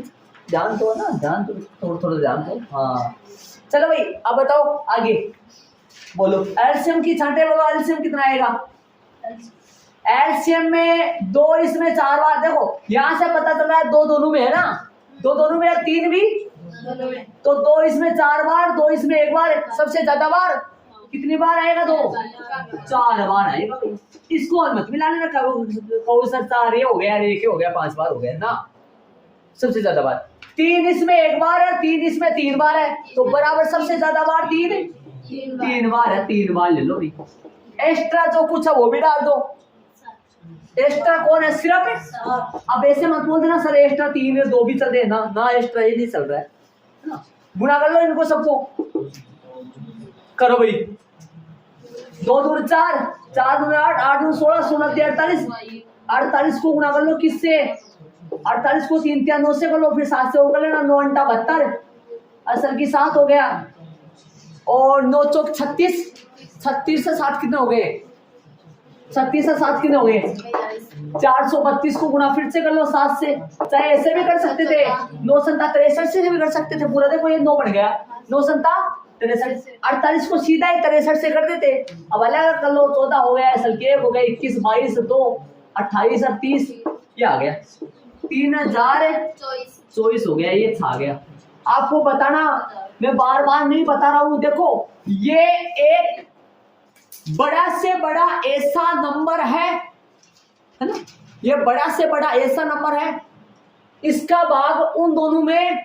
ध्यान दो ना, ध्यान दो, थोड़ा थोड़ा ध्यान दो। हाँ चलो भाई, अब बताओ आगे बोलो। एलसीएम की छांटे बोलो, एलसीएम कितना आएगा? एलसीएम में 2 इसमें 4 बार, देखो यहां से पता चल रहा है 2 दोनों में है ना, 2 दोनों में है, 3 भी, तो 2 इसमें 4 बार, 2 इसमें 1 बार, सबसे ज्यादा बार कितनी बार आएगा? 2 4 बार आएगा। इसको और मत मिलाने रखा, कौन सा 4 ये हो गया, 1 हो गया, 5 बार हो गया ना, सबसे ज्यादा बार। 3 इसमें 1 बार है, 3 इसमें 3 बार है, तो बराबर सबसे ज्यादा बार 3 बार है, 3 बार ले लो भाई। एक्स्ट्रा जो कुछ है वो भी डाल दो। एक्स्ट्रा कौन है? सिर्फ अब ऐसे मत बोल देना सर एक्स्ट्रा 3 है 2 भी चल रहे ना, ना एक्स्ट्रा ये नहीं चल रहा है ना। गुणा कर लो इनको सबको, करो भाई। 2 दूर 4, 4 दूर 8, 8 दूर 16, 16 3 48, 48 को गुणा कर लो किससे? 48 को 3 3 9 से कर लो, फिर 7 से कर लेना, 9 8 72, असल की 7 हो गया, और 9 चौक 36, 36 से 7 कितने हो गए? 36 से 7 कितने हो गए? 432 को गुणा फिर से कर लो 7 से, चाहे ऐसे भी कर सकते थे, 9 7 63 से भी कर सकते थे पूरा। देखो ये 9 बन गया, 9 7 63, 48 को सीधा ही 63 से कर देते। अब अलग कर लो, 14 हो गया, असल के हो गया, 21 22 2 28 और 30, ये आ गया 3024 हो गया, ये छा गया। आपको बताना, मैं बार बार नहीं बता रहा हूं, देखो ये एक बड़ा से बड़ा ऐसा नंबर है ना, ये बड़ा से बड़ा ऐसा नंबर है, इसका भाग उन दोनों में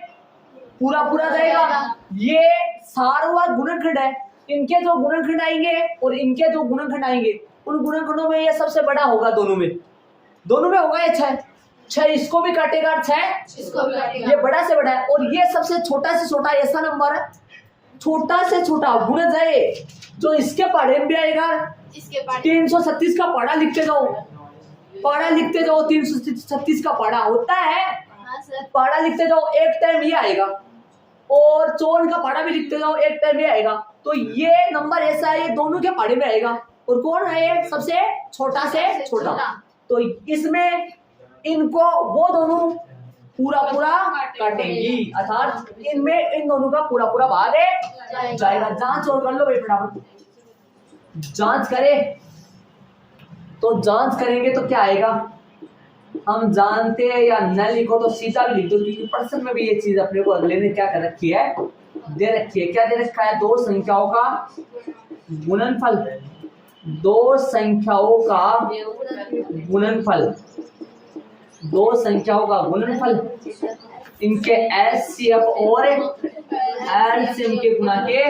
पूरा पूरा जाएगा। ये सार्वत्रिक गुणनखंड है, इनके जो गुणनखंड आएंगे और इनके जो गुणनखंड आएंगे, उन गुणनखंडों में ये सबसे बड़ा होगा। दोनों में होगा ये 6 6, इसको भी काटेगा 6, इसको भी काटेगा। ये बड़ा से बड़ा है। और ये सबसे छोटा से छोटा ऐसा नंबर है, छोटा से छोटा गुण जाए जो इसके पढ़े में भी आएगा। इसके बाद 336 का पढ़ा लिखते जाओ, 336 का पढ़ा होता है, हाँ सर, पढ़ा लिखते जाओ, एक टाइम ये आएगा। और 54 का पढ़ा भी लिखते जाओ, एक टाइम ये आएगा। तो ये नंबर ऐसा है, ये दोनों के पढ़े में आएगा। और कौन है ये सबसे छोटा से छोटा? तो इसमें इनको वो दोनों पूरा पूरा काटेंगी, अर्थात इनमें इन दोनों का पूरा पूरा भाग है जाएगा। जांच और कर लो भाई फटाफट, जांच करें। तो जांच करेंगे तो क्या आएगा, हम जानते हैं या न लिखो तो सीधा भी लिख दो, क्योंकि प्रश्न में भी ये चीज अपने को अगले ने क्या कर रखी है, दे रखी है। क्या दे रखा है? दो संख्याओं का गुणनफल, दो संख्याओं का गुणनफल, दो संख्याओं का गुणनफल, इनके एचसीएफ और एलसीएम के गुणा के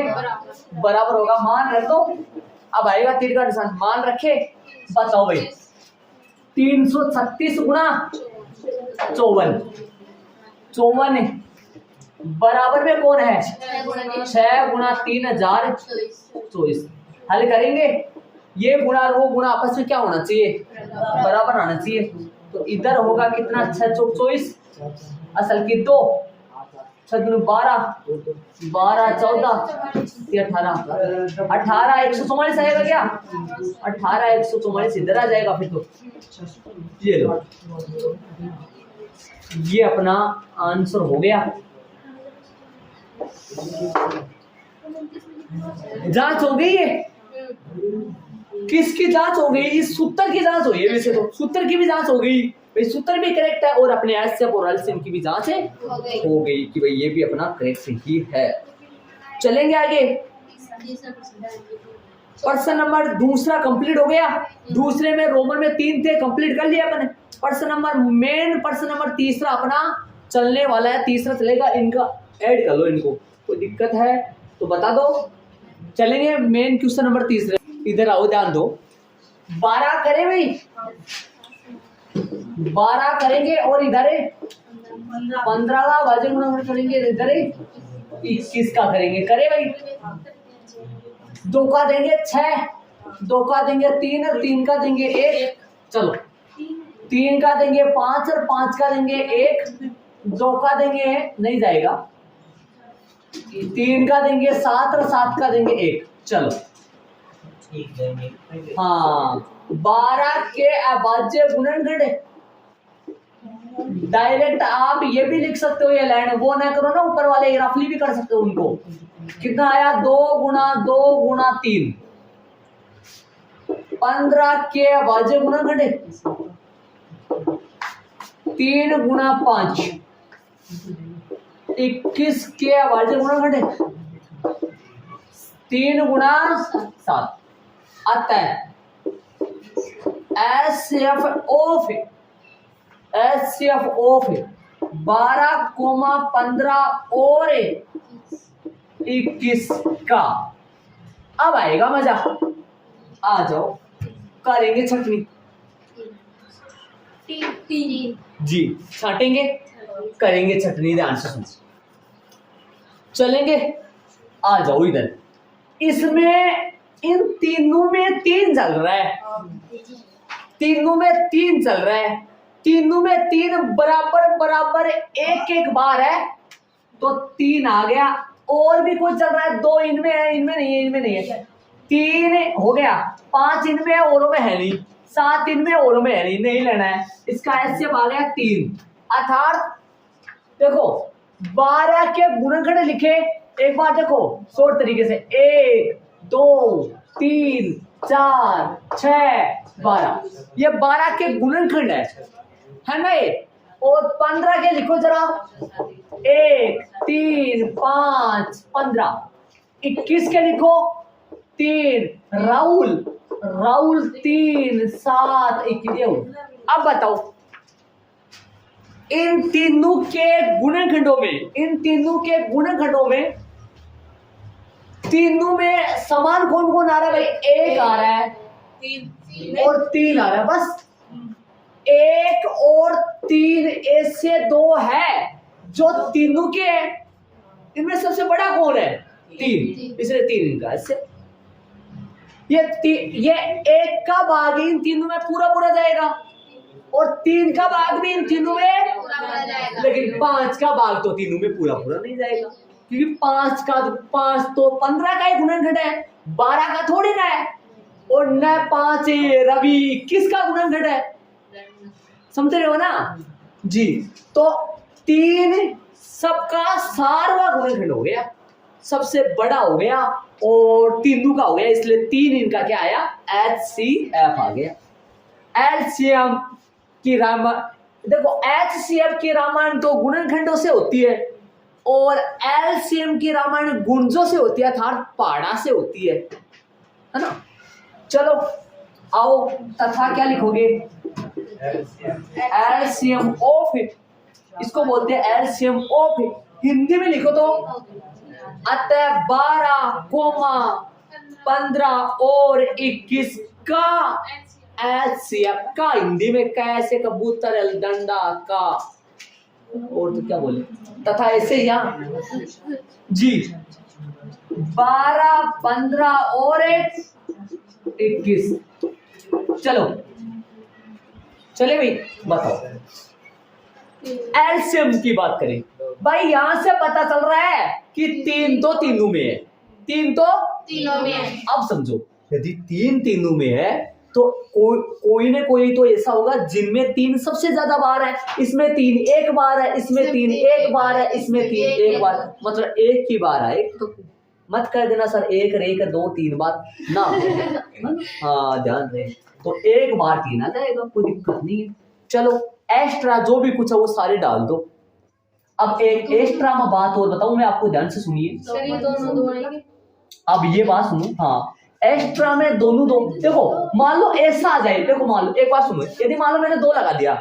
बराबर होगा। मान रख दो, अब आएगा तीर का निशान, मान रखे। बताओ भाई, 336 गुणा 54 बराबर में कौन है? 6 गुणा 3024। हल करेंगे, ये गुणा और वो गुणा आपस में क्या होना चाहिए? बराबर आना चाहिए। तो इधर होगा कितना? 6 चौक 24, असल की 2, 6 दूनी 12, 12 14 18, 18 144 आएगा क्या? 18 144 इधर आ जाएगा फिर। तो ये लो, ये अपना आंसर हो गया। जांच हो गई है, किसकी जांच हो गई? इस सूत्र की जांच हुई है। वैसे तो सूत्र की भी जांच हो गई, भाई सूत्र भी करेक्ट है, और अपने एचसीएफ और एलसीएम की भी जांच है हो गई कि भाई ये भी अपना करेक्ट ही है। चलेंगे आगे। प्रश्न नंबर दूसरा कंप्लीट हो गया। दूसरे में रोमन में 3 थे, कंप्लीट कर लिया अपने। प्रश्न नंबर तीसरा अपना चलने वाला है, तीसरा चलेगा। इनका ऐड कर लो, इनको कोई दिक्कत है तो बता दो। चलेंगे मेन क्वेश्चन नंबर तीसरे। इधर आओ, ध्यान दो। 12 करें भाई, 12 करेंगे और इधर 15 का भाजक गुणा करेंगे, इधर 21 का करेंगे। करे भाई, 2 का देंगे 6, 2 का देंगे 3 और 3 का देंगे 1। चलो, 3 का देंगे 5 और 5 का देंगे 1, 2 का देंगे नहीं जाएगा, 3 का देंगे 7 और 7 का देंगे 1। चलो हाँ, 12 के अभाज्य गुणनखंड डायरेक्ट आप ये भी लिख सकते हो, ये लाइन वो ना करो ना, ऊपर वाले रफली भी कर सकते हो उनको। कितना आया? 2 गुणा 2 गुणा 3, 15 के अभाज्य गुणनखंड 3 गुणा 5, 21 के अभाज्य गुणनखंड 3 गुणा 7 आता है। एचसीएफ ऑफ 12, 15 और 21 का। अब आएगा मजा, आ जाओ करेंगे छटनी। जी छाटेंगे, करेंगे छटनी, ध्यान से सुन। चलेंगे, आ जाओ इधर। इसमें इन तीनों में 3 चल रहा है, तीनों में 3 चल रहा है, तीनों में 3 बराबर बराबर एक एक बार है, तो 3 आ गया। और भी कुछ चल रहा है, 2 इनमें है, इनमें नहीं है, इनमें नहीं है, 3 हो गया, 5 इनमें है, औरों में है नहीं, 7 इनमें औरों में है नहीं, नहीं लेना है। इसका एचसीएफ आ गया 3। अर्थात देखो 12 के गुणनखंड लिखे, एक बार देखो शॉर्ट तरीके से, 1 2 3 4 6 12, ये 12 के गुणनखंड है ना ये। और 15 के लिखो जरा, 1 3 5 15, 21 के लिखो 3 राहुल 3 7 21। अब बताओ इन तीनों के गुणनखंडों में तीनों में समान कौन कौन आ रहा है भाई? 1 आ रहा है 3 और 3 आ रहा है, बस 1 और 3 ऐसे 2 है जो तीनों के है। इनमें सबसे बड़ा कौन है? 3, इसलिए 3 इनका। इससे ये 1 का भाग इन तीनों में पूरा जाएगा और 3 का भाग भी इन तीनों में, पूरा जाएगा। लेकिन 5 का भाग तो तीनों में पूरा नहीं जाएगा, क्योंकि 5 तो 15 का ही गुणनखंड है, 12 का थोड़ी ना है। और न 5 रवि 21 का गुणनखंड है, समझ रहे हो ना जी? तो 3 सबका सारवा गुणनखंड हो गया, सबसे बड़ा हो गया और तीनों का हो गया, इसलिए 3 इनका क्या आया? HCF आ गया। एलसीएम की रामायण, देखो HCF की रामायण तो गुणनखंडों से होती है और एलसीएम की रामायण गुणजों से होती है, अर्थात पहाड़ा से होती है ना? चलो आओ, तथा क्या लिखोगे? एलसीएम ऑफ, इसको बोलते हैं एलसीएम ऑफ। हिंदी में लिखो तो अतः 12, 15 और 21 का एलसीएम का हिंदी में कैसे कबूतर डंडा का, और तो क्या बोले, तथा ऐसे यहाँ जी 12, 15 और 21। चलो चले भाई, बताओ एलसीएम की बात करें भाई। यहां से पता चल रहा है कि 3 तो तीनों में है, 3 तो तीनों में है। अब समझो, यदि 3 तीनों में है तो कोई ना कोई तो ऐसा होगा जिनमें 3 सबसे ज्यादा बार है। इसमें 3 एक बार है, इसमें 3 एक बार है, इसमें 3 एक बार, मतलब एक की बार है। तो मत कर देना सर 1 2 3 बार ना, हाँ ध्यान दे। तो एक बार 3 आ जाएगा, कोई दिक्कत नहीं है। चलो एक्स्ट्रा जो भी कुछ है वो सारे डाल दो। अब एक एक्स्ट्रा में बात और बताऊं मैं आपको, ध्यान से सुनिए। दोनों आएंगे। अब ये बात सुनो, हाँ एक्स्ट्रा में दोनों दो, देखो मान लो ऐसा आ जाए, देखो मान लो एक बात सुनो, यदि मान लो मैंने 2 लगा दिया,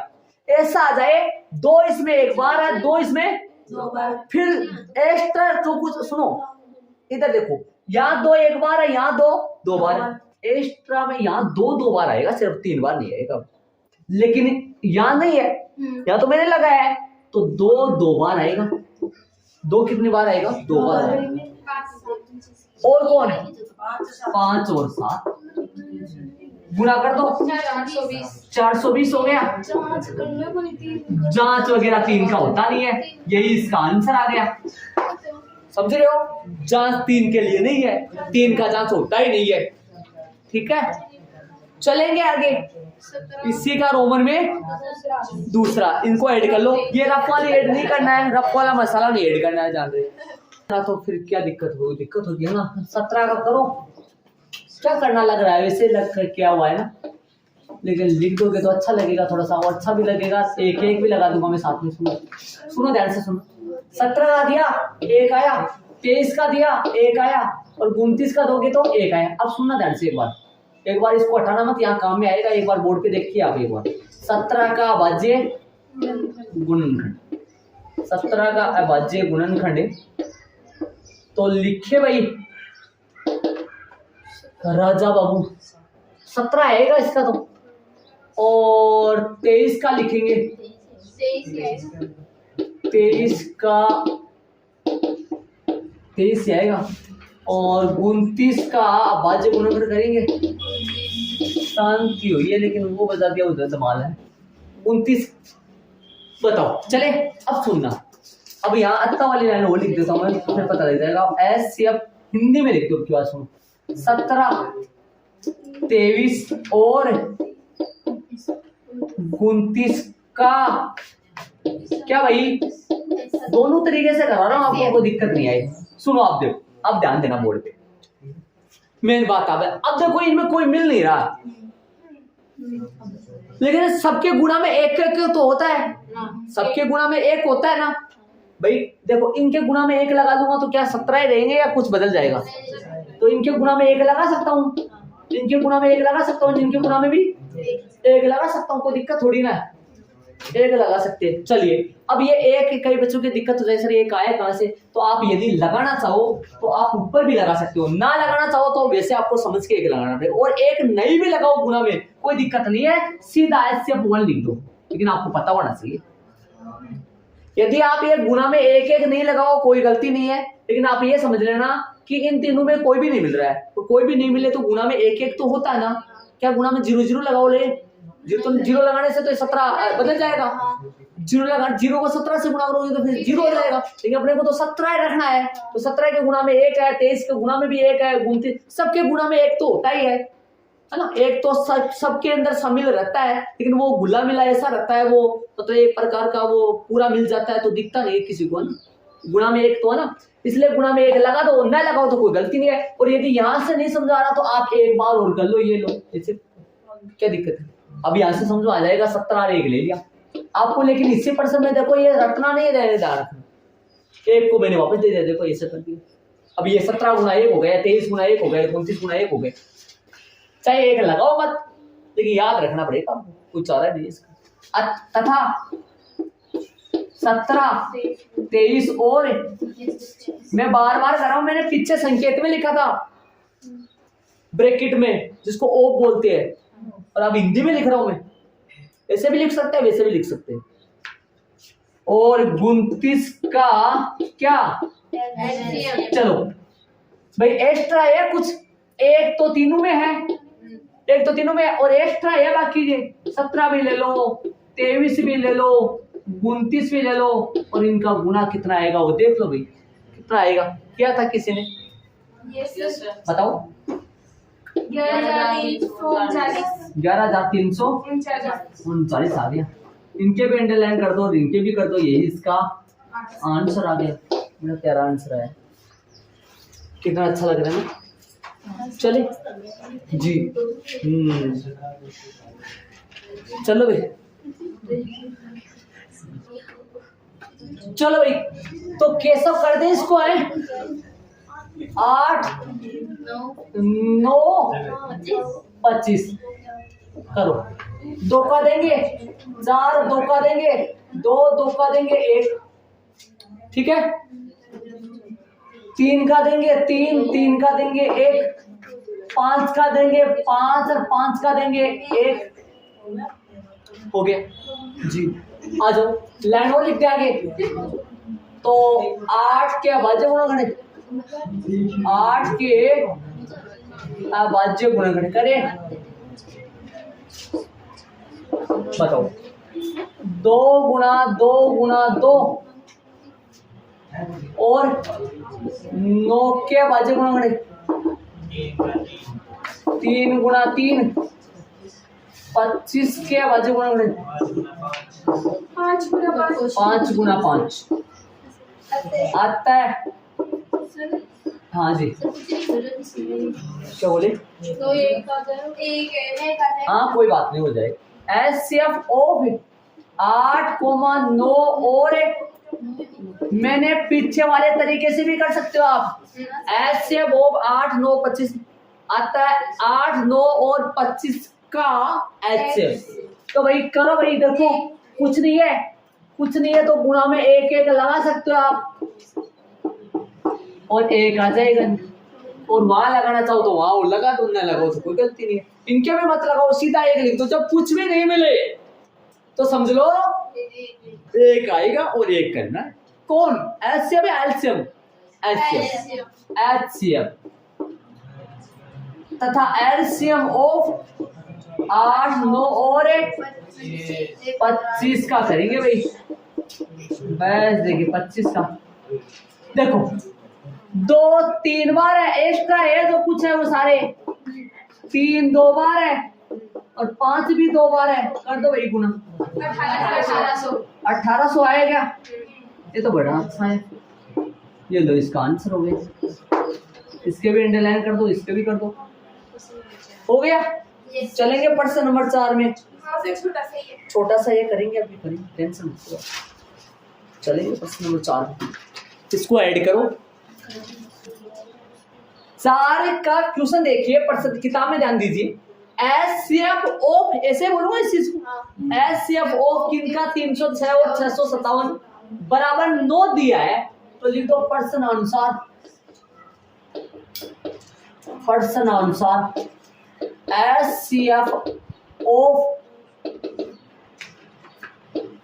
ऐसा आ जाए 2 इसमें एक बार है, 2 इसमें 2 बार, फिर एक्स्ट्रा जो कुछ सुनो, इधर देखो यहाँ 2 एक बार है, यहाँ 2 बार है, एक्स्ट्रा में यहाँ 2 बार आएगा, सिर्फ 3 बार नहीं आएगा। लेकिन यहाँ नहीं है, यहाँ तो मैंने लगाया है, तो 2 बार आएगा। 2 कितनी बार आएगा? 2 बार आएगा। और कौन है? 5 और 7 गुणा कर दो, 420 हो गया। जांच वगैरह 3 का होता नहीं है, यही इसका आंसर आ गया। समझ रहे हो? जांच 3 के लिए नहीं है, 3 का जांच होता ही नहीं है। ठीक है, चलेंगे आगे। इसी का रोमन में दूसरा, इनको ऐड कर लो। ये रफ वाली ऐड नहीं करना है, रफ वाला मसाला नहीं ऐड करना है, जान रहे ना? तो फिर क्या दिक्कत होगी है ना? 17 का करो, क्या करना लग रहा है? वैसे लग कर क्या हुआ है ना, लेकिन लिख दोगे तो अच्छा लगेगा, थोड़ा सा और अच्छा भी लगेगा। एक भी लगा दूंगा मैं साथ में। सुनो ध्यान से सुनो। 17 का दिया 1 आया, 23 का दिया 1 आया और 29 का दोगे तो 1 आया। अब सुनना ध्यान से एक बार इसको हटाना मत, यहाँ काम में आएगा। एक बार बोर्ड पे देखिए आप एक बार। 17 का अभाज्य गुणनखंड, 17 का अभाज्य गुणनखंड तो लिखे भाई राजा बाबू 17 आएगा इसका तो, और 23 का लिखेंगे, 23 का 23 आएगा और 29 का अभाज्य गुणनखंड करेंगे। शांति हुई है लेकिन वो बता दिया उधर धमाल है। 29 बताओ चले। अब सुनना, अब यहाँ अत्ता वाली लाइन वो लिख देता हूँ मैं, तो फिर पता लग जाएगा। अब HCF हिंदी में लिख दो की बात सुनो। 17, 23 और 29 का क्या भाई, दोनों तरीके से करा रहा हूँ, आपको कोई दिक्कत नहीं आई। सुनो आप देखो, अब ध्यान देना बोर्ड पे, मेन बात अब देखो इनमें कोई मिल नहीं रहा, लेकिन सबके गुणा में एक तो होता है, सबके गुणा में 1 होता है ना भाई। देखो इनके गुणा में 1 लगा दूंगा तो क्या 17 ही रहेंगे या कुछ बदल जाएगा? तो इनके गुणा में एक लगा सकता हूँ, इनके गुणा में एक लगा सकता हूँ, जिनके गुणा में भी एक लगा सकता हूँ, कोई दिक्कत थोड़ी ना है, एक लगा सकते हैं। चलिए अब ये एक, कई बच्चों की दिक्कत हो जाए सर एक आया कहां से, तो आप यदि लगाना चाहो तो आप ऊपर भी लगा सकते हो, ना लगाना चाहो तो वैसे आपको समझ के एक लगाना पड़ेगा, और एक नहीं भी लगाओ गुणा में कोई दिक्कत नहीं है, सीधा HCF1 लिख दो, लेकिन आपको पता होना चाहिए। यदि आप ये गुणा में एक एक नहीं लगाओ कोई गलती नहीं है, लेकिन आप ये समझ लेना कि इन तीनों में कोई भी नहीं मिल रहा है, तो कोई भी नहीं मिले तो गुणा में एक एक तो होता है ना, क्या गुणा में 0 0 लगाओ, ले जीरो लगाने से तो 17 बदल जाएगा, जीरो को 17 से गुणा करोगे तो फिर 0 हो जाएगा, लेकिन अपने को तो 17 रखना है, तो 17 के गुणा में 1 है, 23 के गुणा में भी 1 है, 29 सबके गुणा में 1 तो होता ही है ना, एक तो सबके अंदर शामिल रहता है, लेकिन वो घुला मिला ऐसा रहता है, वो मतलब एक प्रकार का वो पूरा मिल जाता है तो दिखता नहीं है किसी को, है ना, गुणा में 1 तो है ना, इसलिए गुणा में 1 लगा दो, ना लगाओ तो कोई गलती नहीं है। और यदि यहाँ से नहीं समझ आ रहा तो आप एक बार और कर लो, ये लो, ऐसे क्या दिक्कत है, अब यहाँ से समझो आ जाएगा, 17 और 1 ले लिया आपको, लेकिन इससे परसेंट में देखो ये रटना नहीं रहने दा रखना, एक को मैंने वापस दे दिया, देखो ऐसे कर दिया, अब ये 17 गुना 1 हो गया, 23 गुना 1 हो गया, 29 गुना 1 हो गए, चाहे एक लगाओ मत, लेकिन याद रखना पड़ेगा, कुछ चारा नहीं इसका। तथा 17 23 और मैं बार बार कर रहा हूं, मैंने पीछे संकेत में लिखा था ब्रैकेट में, जिसको ओप बोलते हैं, और अब हिंदी में लिख रहा हूं मैं, ऐसे भी लिख सकते हैं वैसे भी लिख सकते हैं। और 29 का क्या, चलो भाई एक्स्ट्रा है कुछ, एक तो तीनों में है, एक तो तीनों में है, और एक्स्ट्रा है बाकी ये 17 भी ले लो, 23 भी ले लो, 29 भी ले लो, और इनका गुना कितना आएगा वो देख लो भाई, कितना आएगा, क्या था किसी ने बताओ, 11,339 आ गया, इनके भी अंडरलाइन कर दो और इनके भी कर दो, यही इसका आंसर आ गया, मेरा प्यारा आंसर है, कितना अच्छा लग रहा है ना, चले जी, चलो भाई, चलो भाई, तो कैसे कर दे इसको, है 8 9 25 करो, 2 का देंगे 4, 2 का देंगे 2, 2 का देंगे 1, ठीक है, 3 का देंगे 3, 3 का देंगे 1, 5 का देंगे 5 और 5 का देंगे 1, हो गया जी। आ जाओ लाइन और लिख के आगे, तो 8 के अभाज्य गुणनखंड, 8 के अभाज्य गुणनखंड करें, बताओ 2 गुणा 2 गुणा 2 और 9 के अभाज्य गुणनखंड, 3 गुणा 3 25 के अभाज्य गुणनखंड, 5 गुणा 5 आता है, हाँ जी क्या बोले, हाँ कोई बात नहीं हो जाए, HCF ऑफ 8,9 और मैंने पीछे वाले तरीके से भी कर सकते हो आप, HCF ऑफ 8 9 25 आता है, 8 9 और 25 का HCF, तो भाई करो भाई, देखो कुछ नहीं है, कुछ नहीं है तो गुणा में 1 1 लगा सकते हो आप, और 1 आ जाएगा, और वहां लगाना चाहो तो वहां लगा दो, ना लगाओ तो कोई गलती नहीं है, इनके में मत लगाओ, सीधा 1 लिख दो, जब कुछ भी नहीं मिले तो समझ लो 1 आएगा और 1 करना, कौन HCF या LCM, HCF तथा LCM ऑफ 8 9 और 25 का करेंगे भाई, बस देखिए 25 का, देखो 2 3 बार है, एक्स्ट्रा है जो कुछ है वो सारे, 3 2 बार है और 5 भी 2 बार है, कर दो भाई गुना, 1800 आएगा, ये तो बड़ा अच्छा है, ये लो इसका आंसर हो गया, इसके भी अंडरलाइन कर दो, इसके भी कर दो, हो गया। चलेंगे प्रश्न नंबर 4 में, छोटा सा ये करेंगे, अभी करेंगे, टेंशन मत लो, चलेंगे प्रश्न नंबर 4, इसको ऐड करो, 4 का क्वेश्चन देखिए, प्रश्न किताब में ध्यान दीजिए। एचसीएफ ऑफ, ऐसे बोलूंगा इस चीज को, एचसीएफ ऑफ किनका 306 और 657 बराबर 9 दिया है, तो लिख दो प्रश्न अनुसार, प्रश्न अनुसार एचसीएफ ऑफ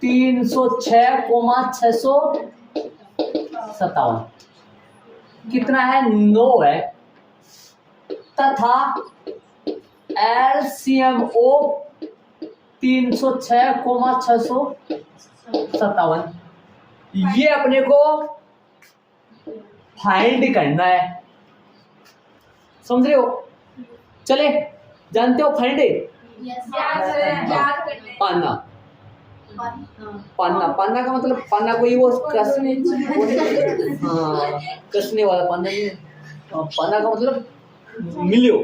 306,657 कितना है, 9 है, तथा एलसीएम ऑफ 306,657 ये अपने को फाइंड करना है, समझ रहे हो? चले, जानते हो फाइंड पाना, पाना पाना का मतलब पाना कोई वो कसने वाला पाना नहीं है, पाना का मतलब मिलियो।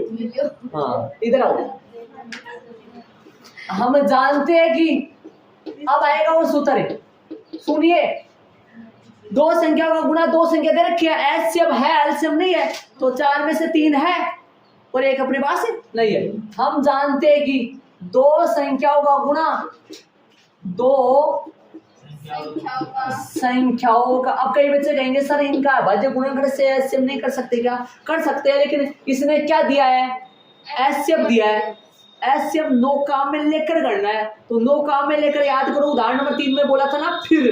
हाँ, इधर आओ। हम जानते हैं कि अब आएगा वो सूत्र है, सुनिए, 2 संख्याओं का गुणा 2 संख्या दे रखी है, एचसीएफ है, एलसीएम नहीं है, तो 4 में से 3 है और 1 अपने पास नहीं है। हम जानते हैं कि 2 संख्याओं का गुणा 2 संख्याओं का, अब कई बच्चे कहेंगे सर इनका भाज्य गुणनखंड से एचसीएफ नहीं कर सकते क्या? कर सकते हैं, लेकिन इसने क्या दिया है, एचसीएफ दिया है। एचसीएफ 9 काम में लेकर करना है, तो 9 काम में लेकर याद करो, उदाहरण नंबर 3 में बोला था ना, फिर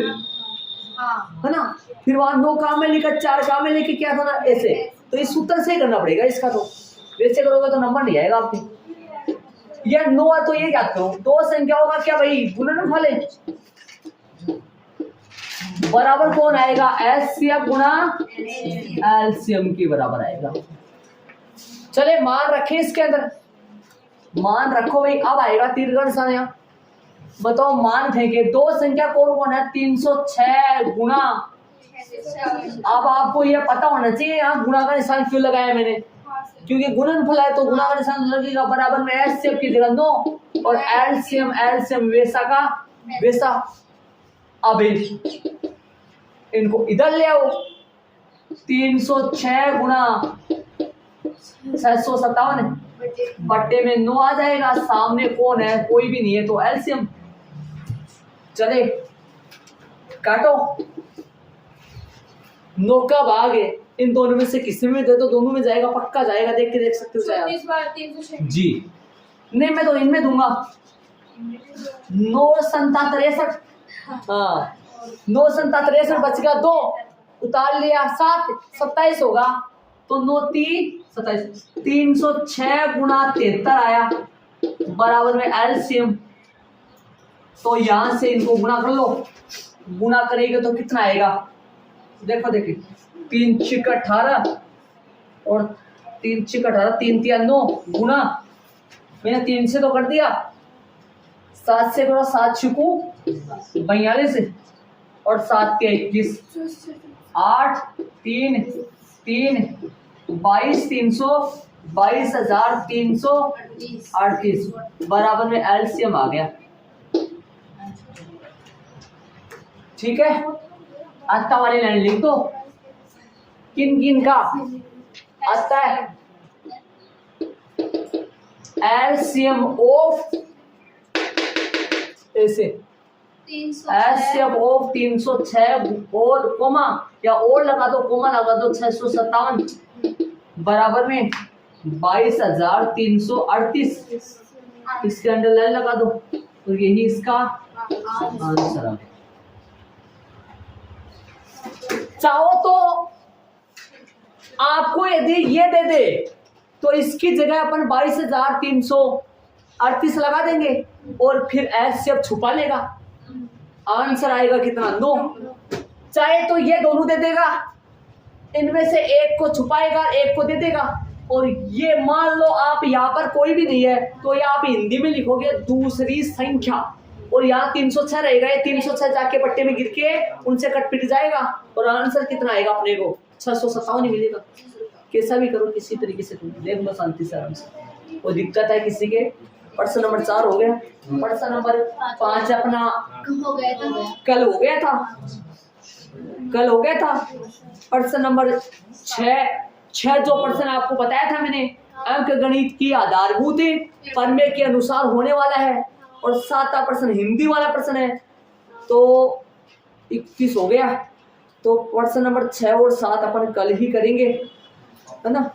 है ना, फिर वहां 9 काम में लेकर 4 काम में लेके क्या था ना, ऐसे, तो इस सूत्र से करना पड़ेगा इसका, तो वैसे करोगे तो नंबर नहीं आएगा आपके। यह 9 है तो ये याद करो, 2 संख्याओं का क्या भाई गुणनफल है, बराबर कौन आएगा, एचसीएफ गुणा एलसीएम के बराबर आएगा। चले मान रखे इसके अंदर, मान रखो भाई। अब आएगा तीरगण साया, बताओ मान फेंके, 2 संख्या कौन कौन है, 306 गुणा, अब आपको यह पता होना चाहिए यहाँ गुणा का निशान क्यों लगाया मैंने, क्योंकि गुणनफल है तो गुणा का निशान लगेगा, बराबर में एचसीएफ की जगह 9 और एलसीएम एलसीएम वैसा का वैसा। अब इनको इधर ले आओ, 306 गुणा 657 बट्टे में 9 आ जाएगा, सामने कौन है, कोई भी नहीं है, तो एलसीएम। चले काटो, 9 का भाग है, इन दोनों में से किसी में दे तो दोनों में जाएगा, पक्का जाएगा, देख के देख सकते हो जी। नहीं मैं तो इनमें दूंगा, 9 संता 63, हाँ 9 संता 63 बच गया, 2 उतार लिया, 7 27 होगा, तो 9 3 27, 306 गुणा 73 आया, बराबर में एलसीएम। तो यहां से इनको गुणा कर लो, गुणा करेंगे तो कितना आएगा, देखो देखिए, 3 6 18 और 3 6 18, 3 3 9 गुणा, मैंने 3 से तो कर दिया, 7 से करो, 7 6 42 और 7 के 21, 8 3 3 22 22,338 बराबर में एलसीएम आ गया। ठीक है, आता वाली लाइन लिख दो, किन किन का आता है, एलसीएम ऑफ ऐसे, एलसीएम ऑफ 306 और कोमा, या और लगा दो, कोमा लगा दो, 657 बराबर में 22,338, इसके अंदर लाइन लगा दो, तो यही इसका आंसर है। चाहो तो आपको यदि ये दे दे तो इसकी जगह अपन 22,338 लगा देंगे और फिर एचसीएफ छुपा लेगा, आंसर आएगा कितना, 9। चाहे तो ये दोनों दे देगा, इनमें से एक को छुपाएगा, एक को दे देगा, और ये मान लो आप यहाँ पर कोई भी नहीं है तो ये आप हिंदी में लिखोगे दूसरी संख्या, और यहाँ 306 रहेगा, ये 306 जाके पट्टे में गिर के उनसे कट पिट जाएगा, और आंसर कितना आएगा अपने को, 657 ही मिलेगा। कैसा भी करो, किसी तरीके से तुम देख लो शांति से, आराम से। वो दिक्कत है किसी के, प्रश्न नंबर 4 हो गया, प्रश्न नंबर 5 अपना कल हो गया था, प्रश्न नंबर 6 6 जो प्रश्न आपको बताया था मैंने अंक गणित की आधारभूत प्रमेय के अनुसार होने वाला है, और 7वां प्रश्न हिंदी वाला प्रश्न है, तो 21 हो गया। तो प्रश्न नंबर 6 और 7 अपन कल ही करेंगे, है ना।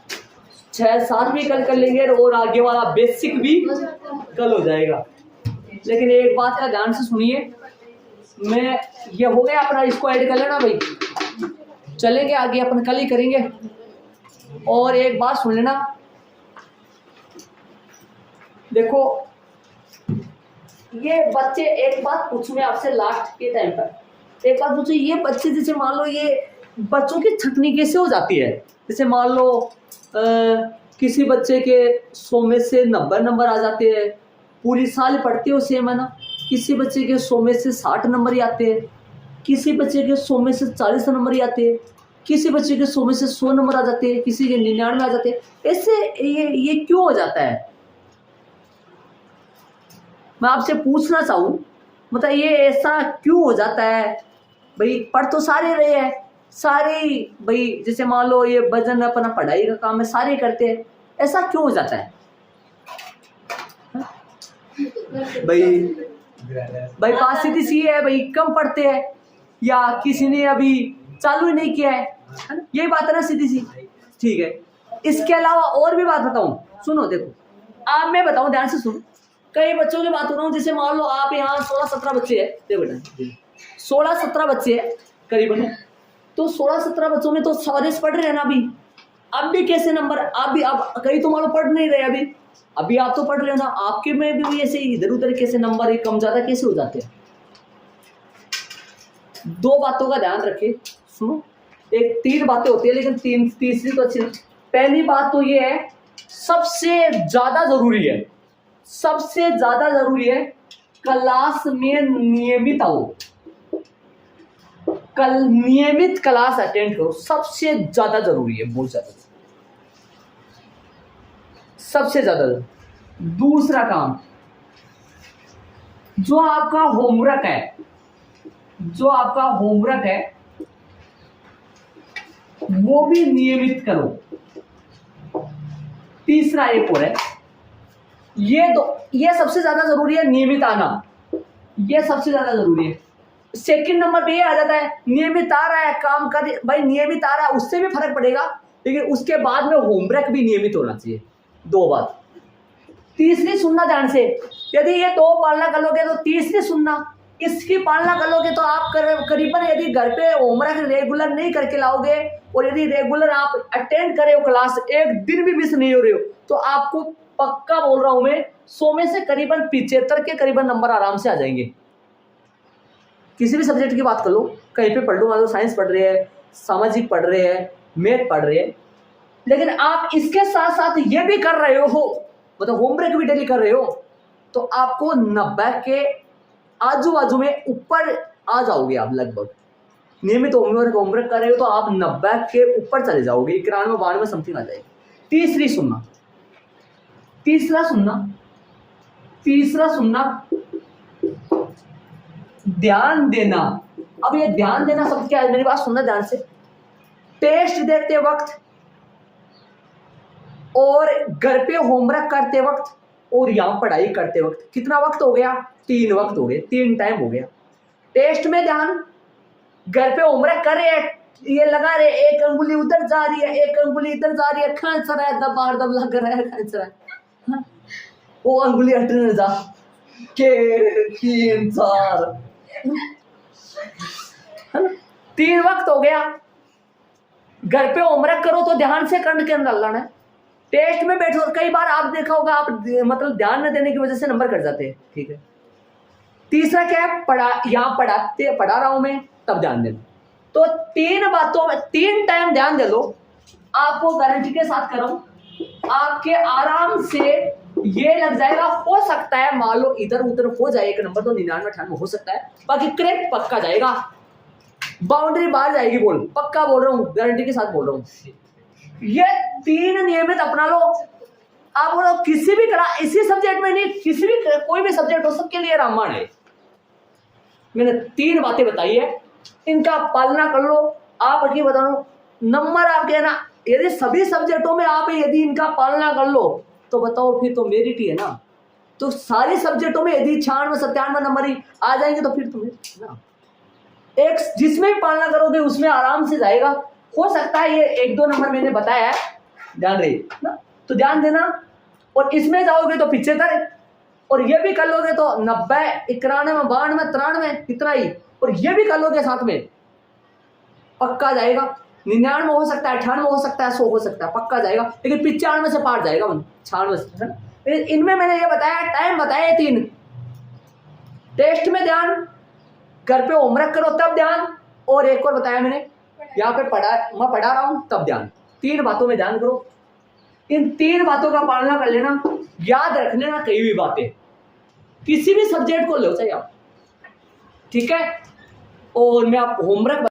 6 7 भी कल कर लेंगे और आगे वाला बेसिक भी कल हो जाएगा। लेकिन एक बात का ध्यान से सुनिए, मैं ये हो गया अपना, इसको ऐड कर लेना भाई, चलेंगे आगे अपन कल ही करेंगे। और एक बात सुन लेना, देखो ये बच्चे, एक बात पूछूं मैं आपसे लास्ट के टाइम पर, एक बात पूछो, ये बच्चे जैसे मान लो, ये बच्चों की छटनी कैसे हो जाती है? जैसे मान लो किसी बच्चे के 100 में से 90 नंबर आ जाते हैं, पूरी साल पढ़ते हो सेम, है ना। किसी बच्चे के 100 में से 60 नंबर ही आते हैं, किसी बच्चे के 100 में से 40 नंबर ही आते हैं, किसी बच्चे के 100 में से 100 नंबर आ जाते हैं, किसी के 99 आ जाते हैं। ऐसे ये क्यों हो जाता है? मैं आपसे पूछना चाहूँ, मतलब ये ऐसा क्यों हो जाता है? भाई पढ़ तो सारे रहे हैं, सारे भाई जैसे मान लो ये वजन अपना पढ़ाई का काम है, सारे करते हैं, ऐसा क्यों हो जाता है? भाई बात सीधी सी है, भाई कम पढ़ते हैं या किसी ने अभी चालू ही नहीं किया है ना, यही बात है ना, सीधी सी। ठीक है, इसके अलावा और भी बात बताऊं, सुनो, देखो आप, मैं बताऊं ध्यान से सुनो, कई बच्चों की बात हो रहा हूँ, जैसे मान लो आप यहाँ 16-17 बच्चे हैं, देखो बेटा 16-17 बच्चे हैं करीबन, तो 16-17 बच्चों में तो सारे पढ़ रहे हैं ना अभी। अब भी कैसे नंबर, आप भी, आप कई तो मान लो पढ़ नहीं रहे अभी आप तो पढ़ रहे हो ना, आपके में भी ऐसे इधर उधर कैसे नंबर ही कम ज्यादा कैसे हो जाते हैं? 2 बातों का ध्यान रखे, सुनो, एक 3 बातें होती है, लेकिन तीसरी तो अच्छी। पहली बात तो ये है, सबसे ज्यादा जरूरी है, सबसे ज्यादा जरूरी है क्लास में नियमित आओ, कल नियमित क्लास अटेंड करो, सबसे ज्यादा जरूरी है, बहुत ज्यादा, सबसे ज्यादा। दूसरा काम, जो आपका होमवर्क है, जो आपका होमवर्क है वो भी नियमित करो। तीसरा एक और है, ये सबसे ज्यादा जरूरी है, नियमित आना, ये सबसे ज्यादा जरूरी है। सेकंड नंबर पे ये आ जाता है, नियमित आ रहा है काम कर, भाई नियमित आ रहा है उससे भी फर्क पड़ेगा, लेकिन उसके बाद में होमवर्क भी नियमित होना चाहिए। 2 बात। तीसरी सुनना ध्यान से, यदि ये 2 पालना कर लोगे तो तीसरी सुनना, इसकी पालना कर लोगे तो आप करीबन, यदि घर पे होमवर्क रेगुलर नहीं करके लाओगे और यदि रेगुलर आप अटेंड करे हो क्लास, एक दिन भी मिस नहीं हो रहे हो, तो आपको पक्का बोल रहा हूं मैं, 100 में से करीबन 75 के करीबन नंबर आराम से आ जाएंगे। किसी भी सब्जेक्ट की बात कर लो, कहीं पे पढ़ लो, मान लो साइंस पढ़ रहे हैं, सामाजिक पढ़ रहे हैं, मैथ पढ़ रहे हैं, लेकिन आप इसके साथ साथ ये भी कर रहे हो, मतलब होमवर्क भी डेली कर रहे हो, तो आपको 90 के आजू बाजू में ऊपर आ जाओगे आप लगभग। नियमित होमवर्क कर रहे हो तो आप 90 के ऊपर चले जाओगे, 91-92 समथिंग आ जाएगी। तीसरा सुनना, ध्यान देना। अब ये ध्यान देना शब्द क्या है, मेरी बात सुनना ध्यान से। टेस्ट देते वक्त और घर पे होमवर्क करते वक्त और यहाँ पढ़ाई करते वक्त कितना वक्त हो गया? 3 वक्त हो गए, 3 टाइम हो गया। टेस्ट में ध्यान, घर पे होमवर्क कर रहे हैं, ये लगा रहे, एक अंगुली उधर जा रही है, एक अंगुली इधर जा रही है, खांस रहा है, दब लग रहा है, खांस रहा है, वो अंगुली हटने जा के 3 4 3 वक्त हो गया। घर पे होमवर्क करो तो ध्यान से करने के अंदर लाना है। टेस्ट में बैठो, कई बार आप देखा होगा, आप मतलब ध्यान न देने की वजह से नंबर कट जाते हैं, ठीक है। तीसरा क्या है, यहाँ पढ़ा रहा हूं मैं, तब ध्यान देना। तो 3 बातों में 3 टाइम ध्यान दे लो, आपको गारंटी के साथ कर रहा हूं, आपके आराम से ये लग जाएगा। हो सकता है मान लो इधर उधर हो जाए एक नंबर, तो 99-98 हो सकता है, बाकी करेक्ट पक्का जाएगा, बाउंड्री बाहर जाएगी, बोल पक्का बोल रहा हूँ, गारंटी के साथ बोल रहा हूँ। ये 3 नियमित अपना लो। आप बोलो किसी भी क्लास, इसी सब्जेक्ट में नहीं, किसी भी कोई भी सब्जेक्ट हो, सबके लिए रामबाण है। मैंने 3 बातें बताई है, इनका पालना कर लो। आप अभी बता लो, नंबर आपके ना यदि सभी सब्जेक्टों में आप यदि इनका पालना कर लो तो बताओ फिर तो मेरिट ही है ना। तो सारी सब्जेक्टों में यदि 96 97 नंबर ही आ जाएंगे तो फिर तुम्हें ना, एक जिसमें भी पालना करोगे उसमें आराम से जाएगा। हो सकता है ये 1-2 नंबर मैंने बताया है, ध्यान रही ना, तो ध्यान देना। और इसमें जाओगे तो 75, और ये भी कर लोगे तो 90, 91, 92, 93 इतना ही, और ये भी कर लोगे साथ में पक्का जाएगा। 99 हो सकता है, 98 हो सकता है, 100 हो सकता है, पक्का जाएगा। लेकिन 95 से पार जाएगा, 96 से, है ना। इनमें मैंने ये बताया, टाइम बताया 3, टेस्ट में ध्यान, घर पे होमवर्क करो तब ध्यान, और एक और बताया मैंने यहाँ पे मैं पढ़ा रहा हूं तब ध्यान। 3 बातों में ध्यान करो, इन 3 बातों का पालना कर लेना, याद रख लेना कई भी बातें, किसी भी सब्जेक्ट को लो चाहिए आप, ठीक है। और मैं आप होमवर्क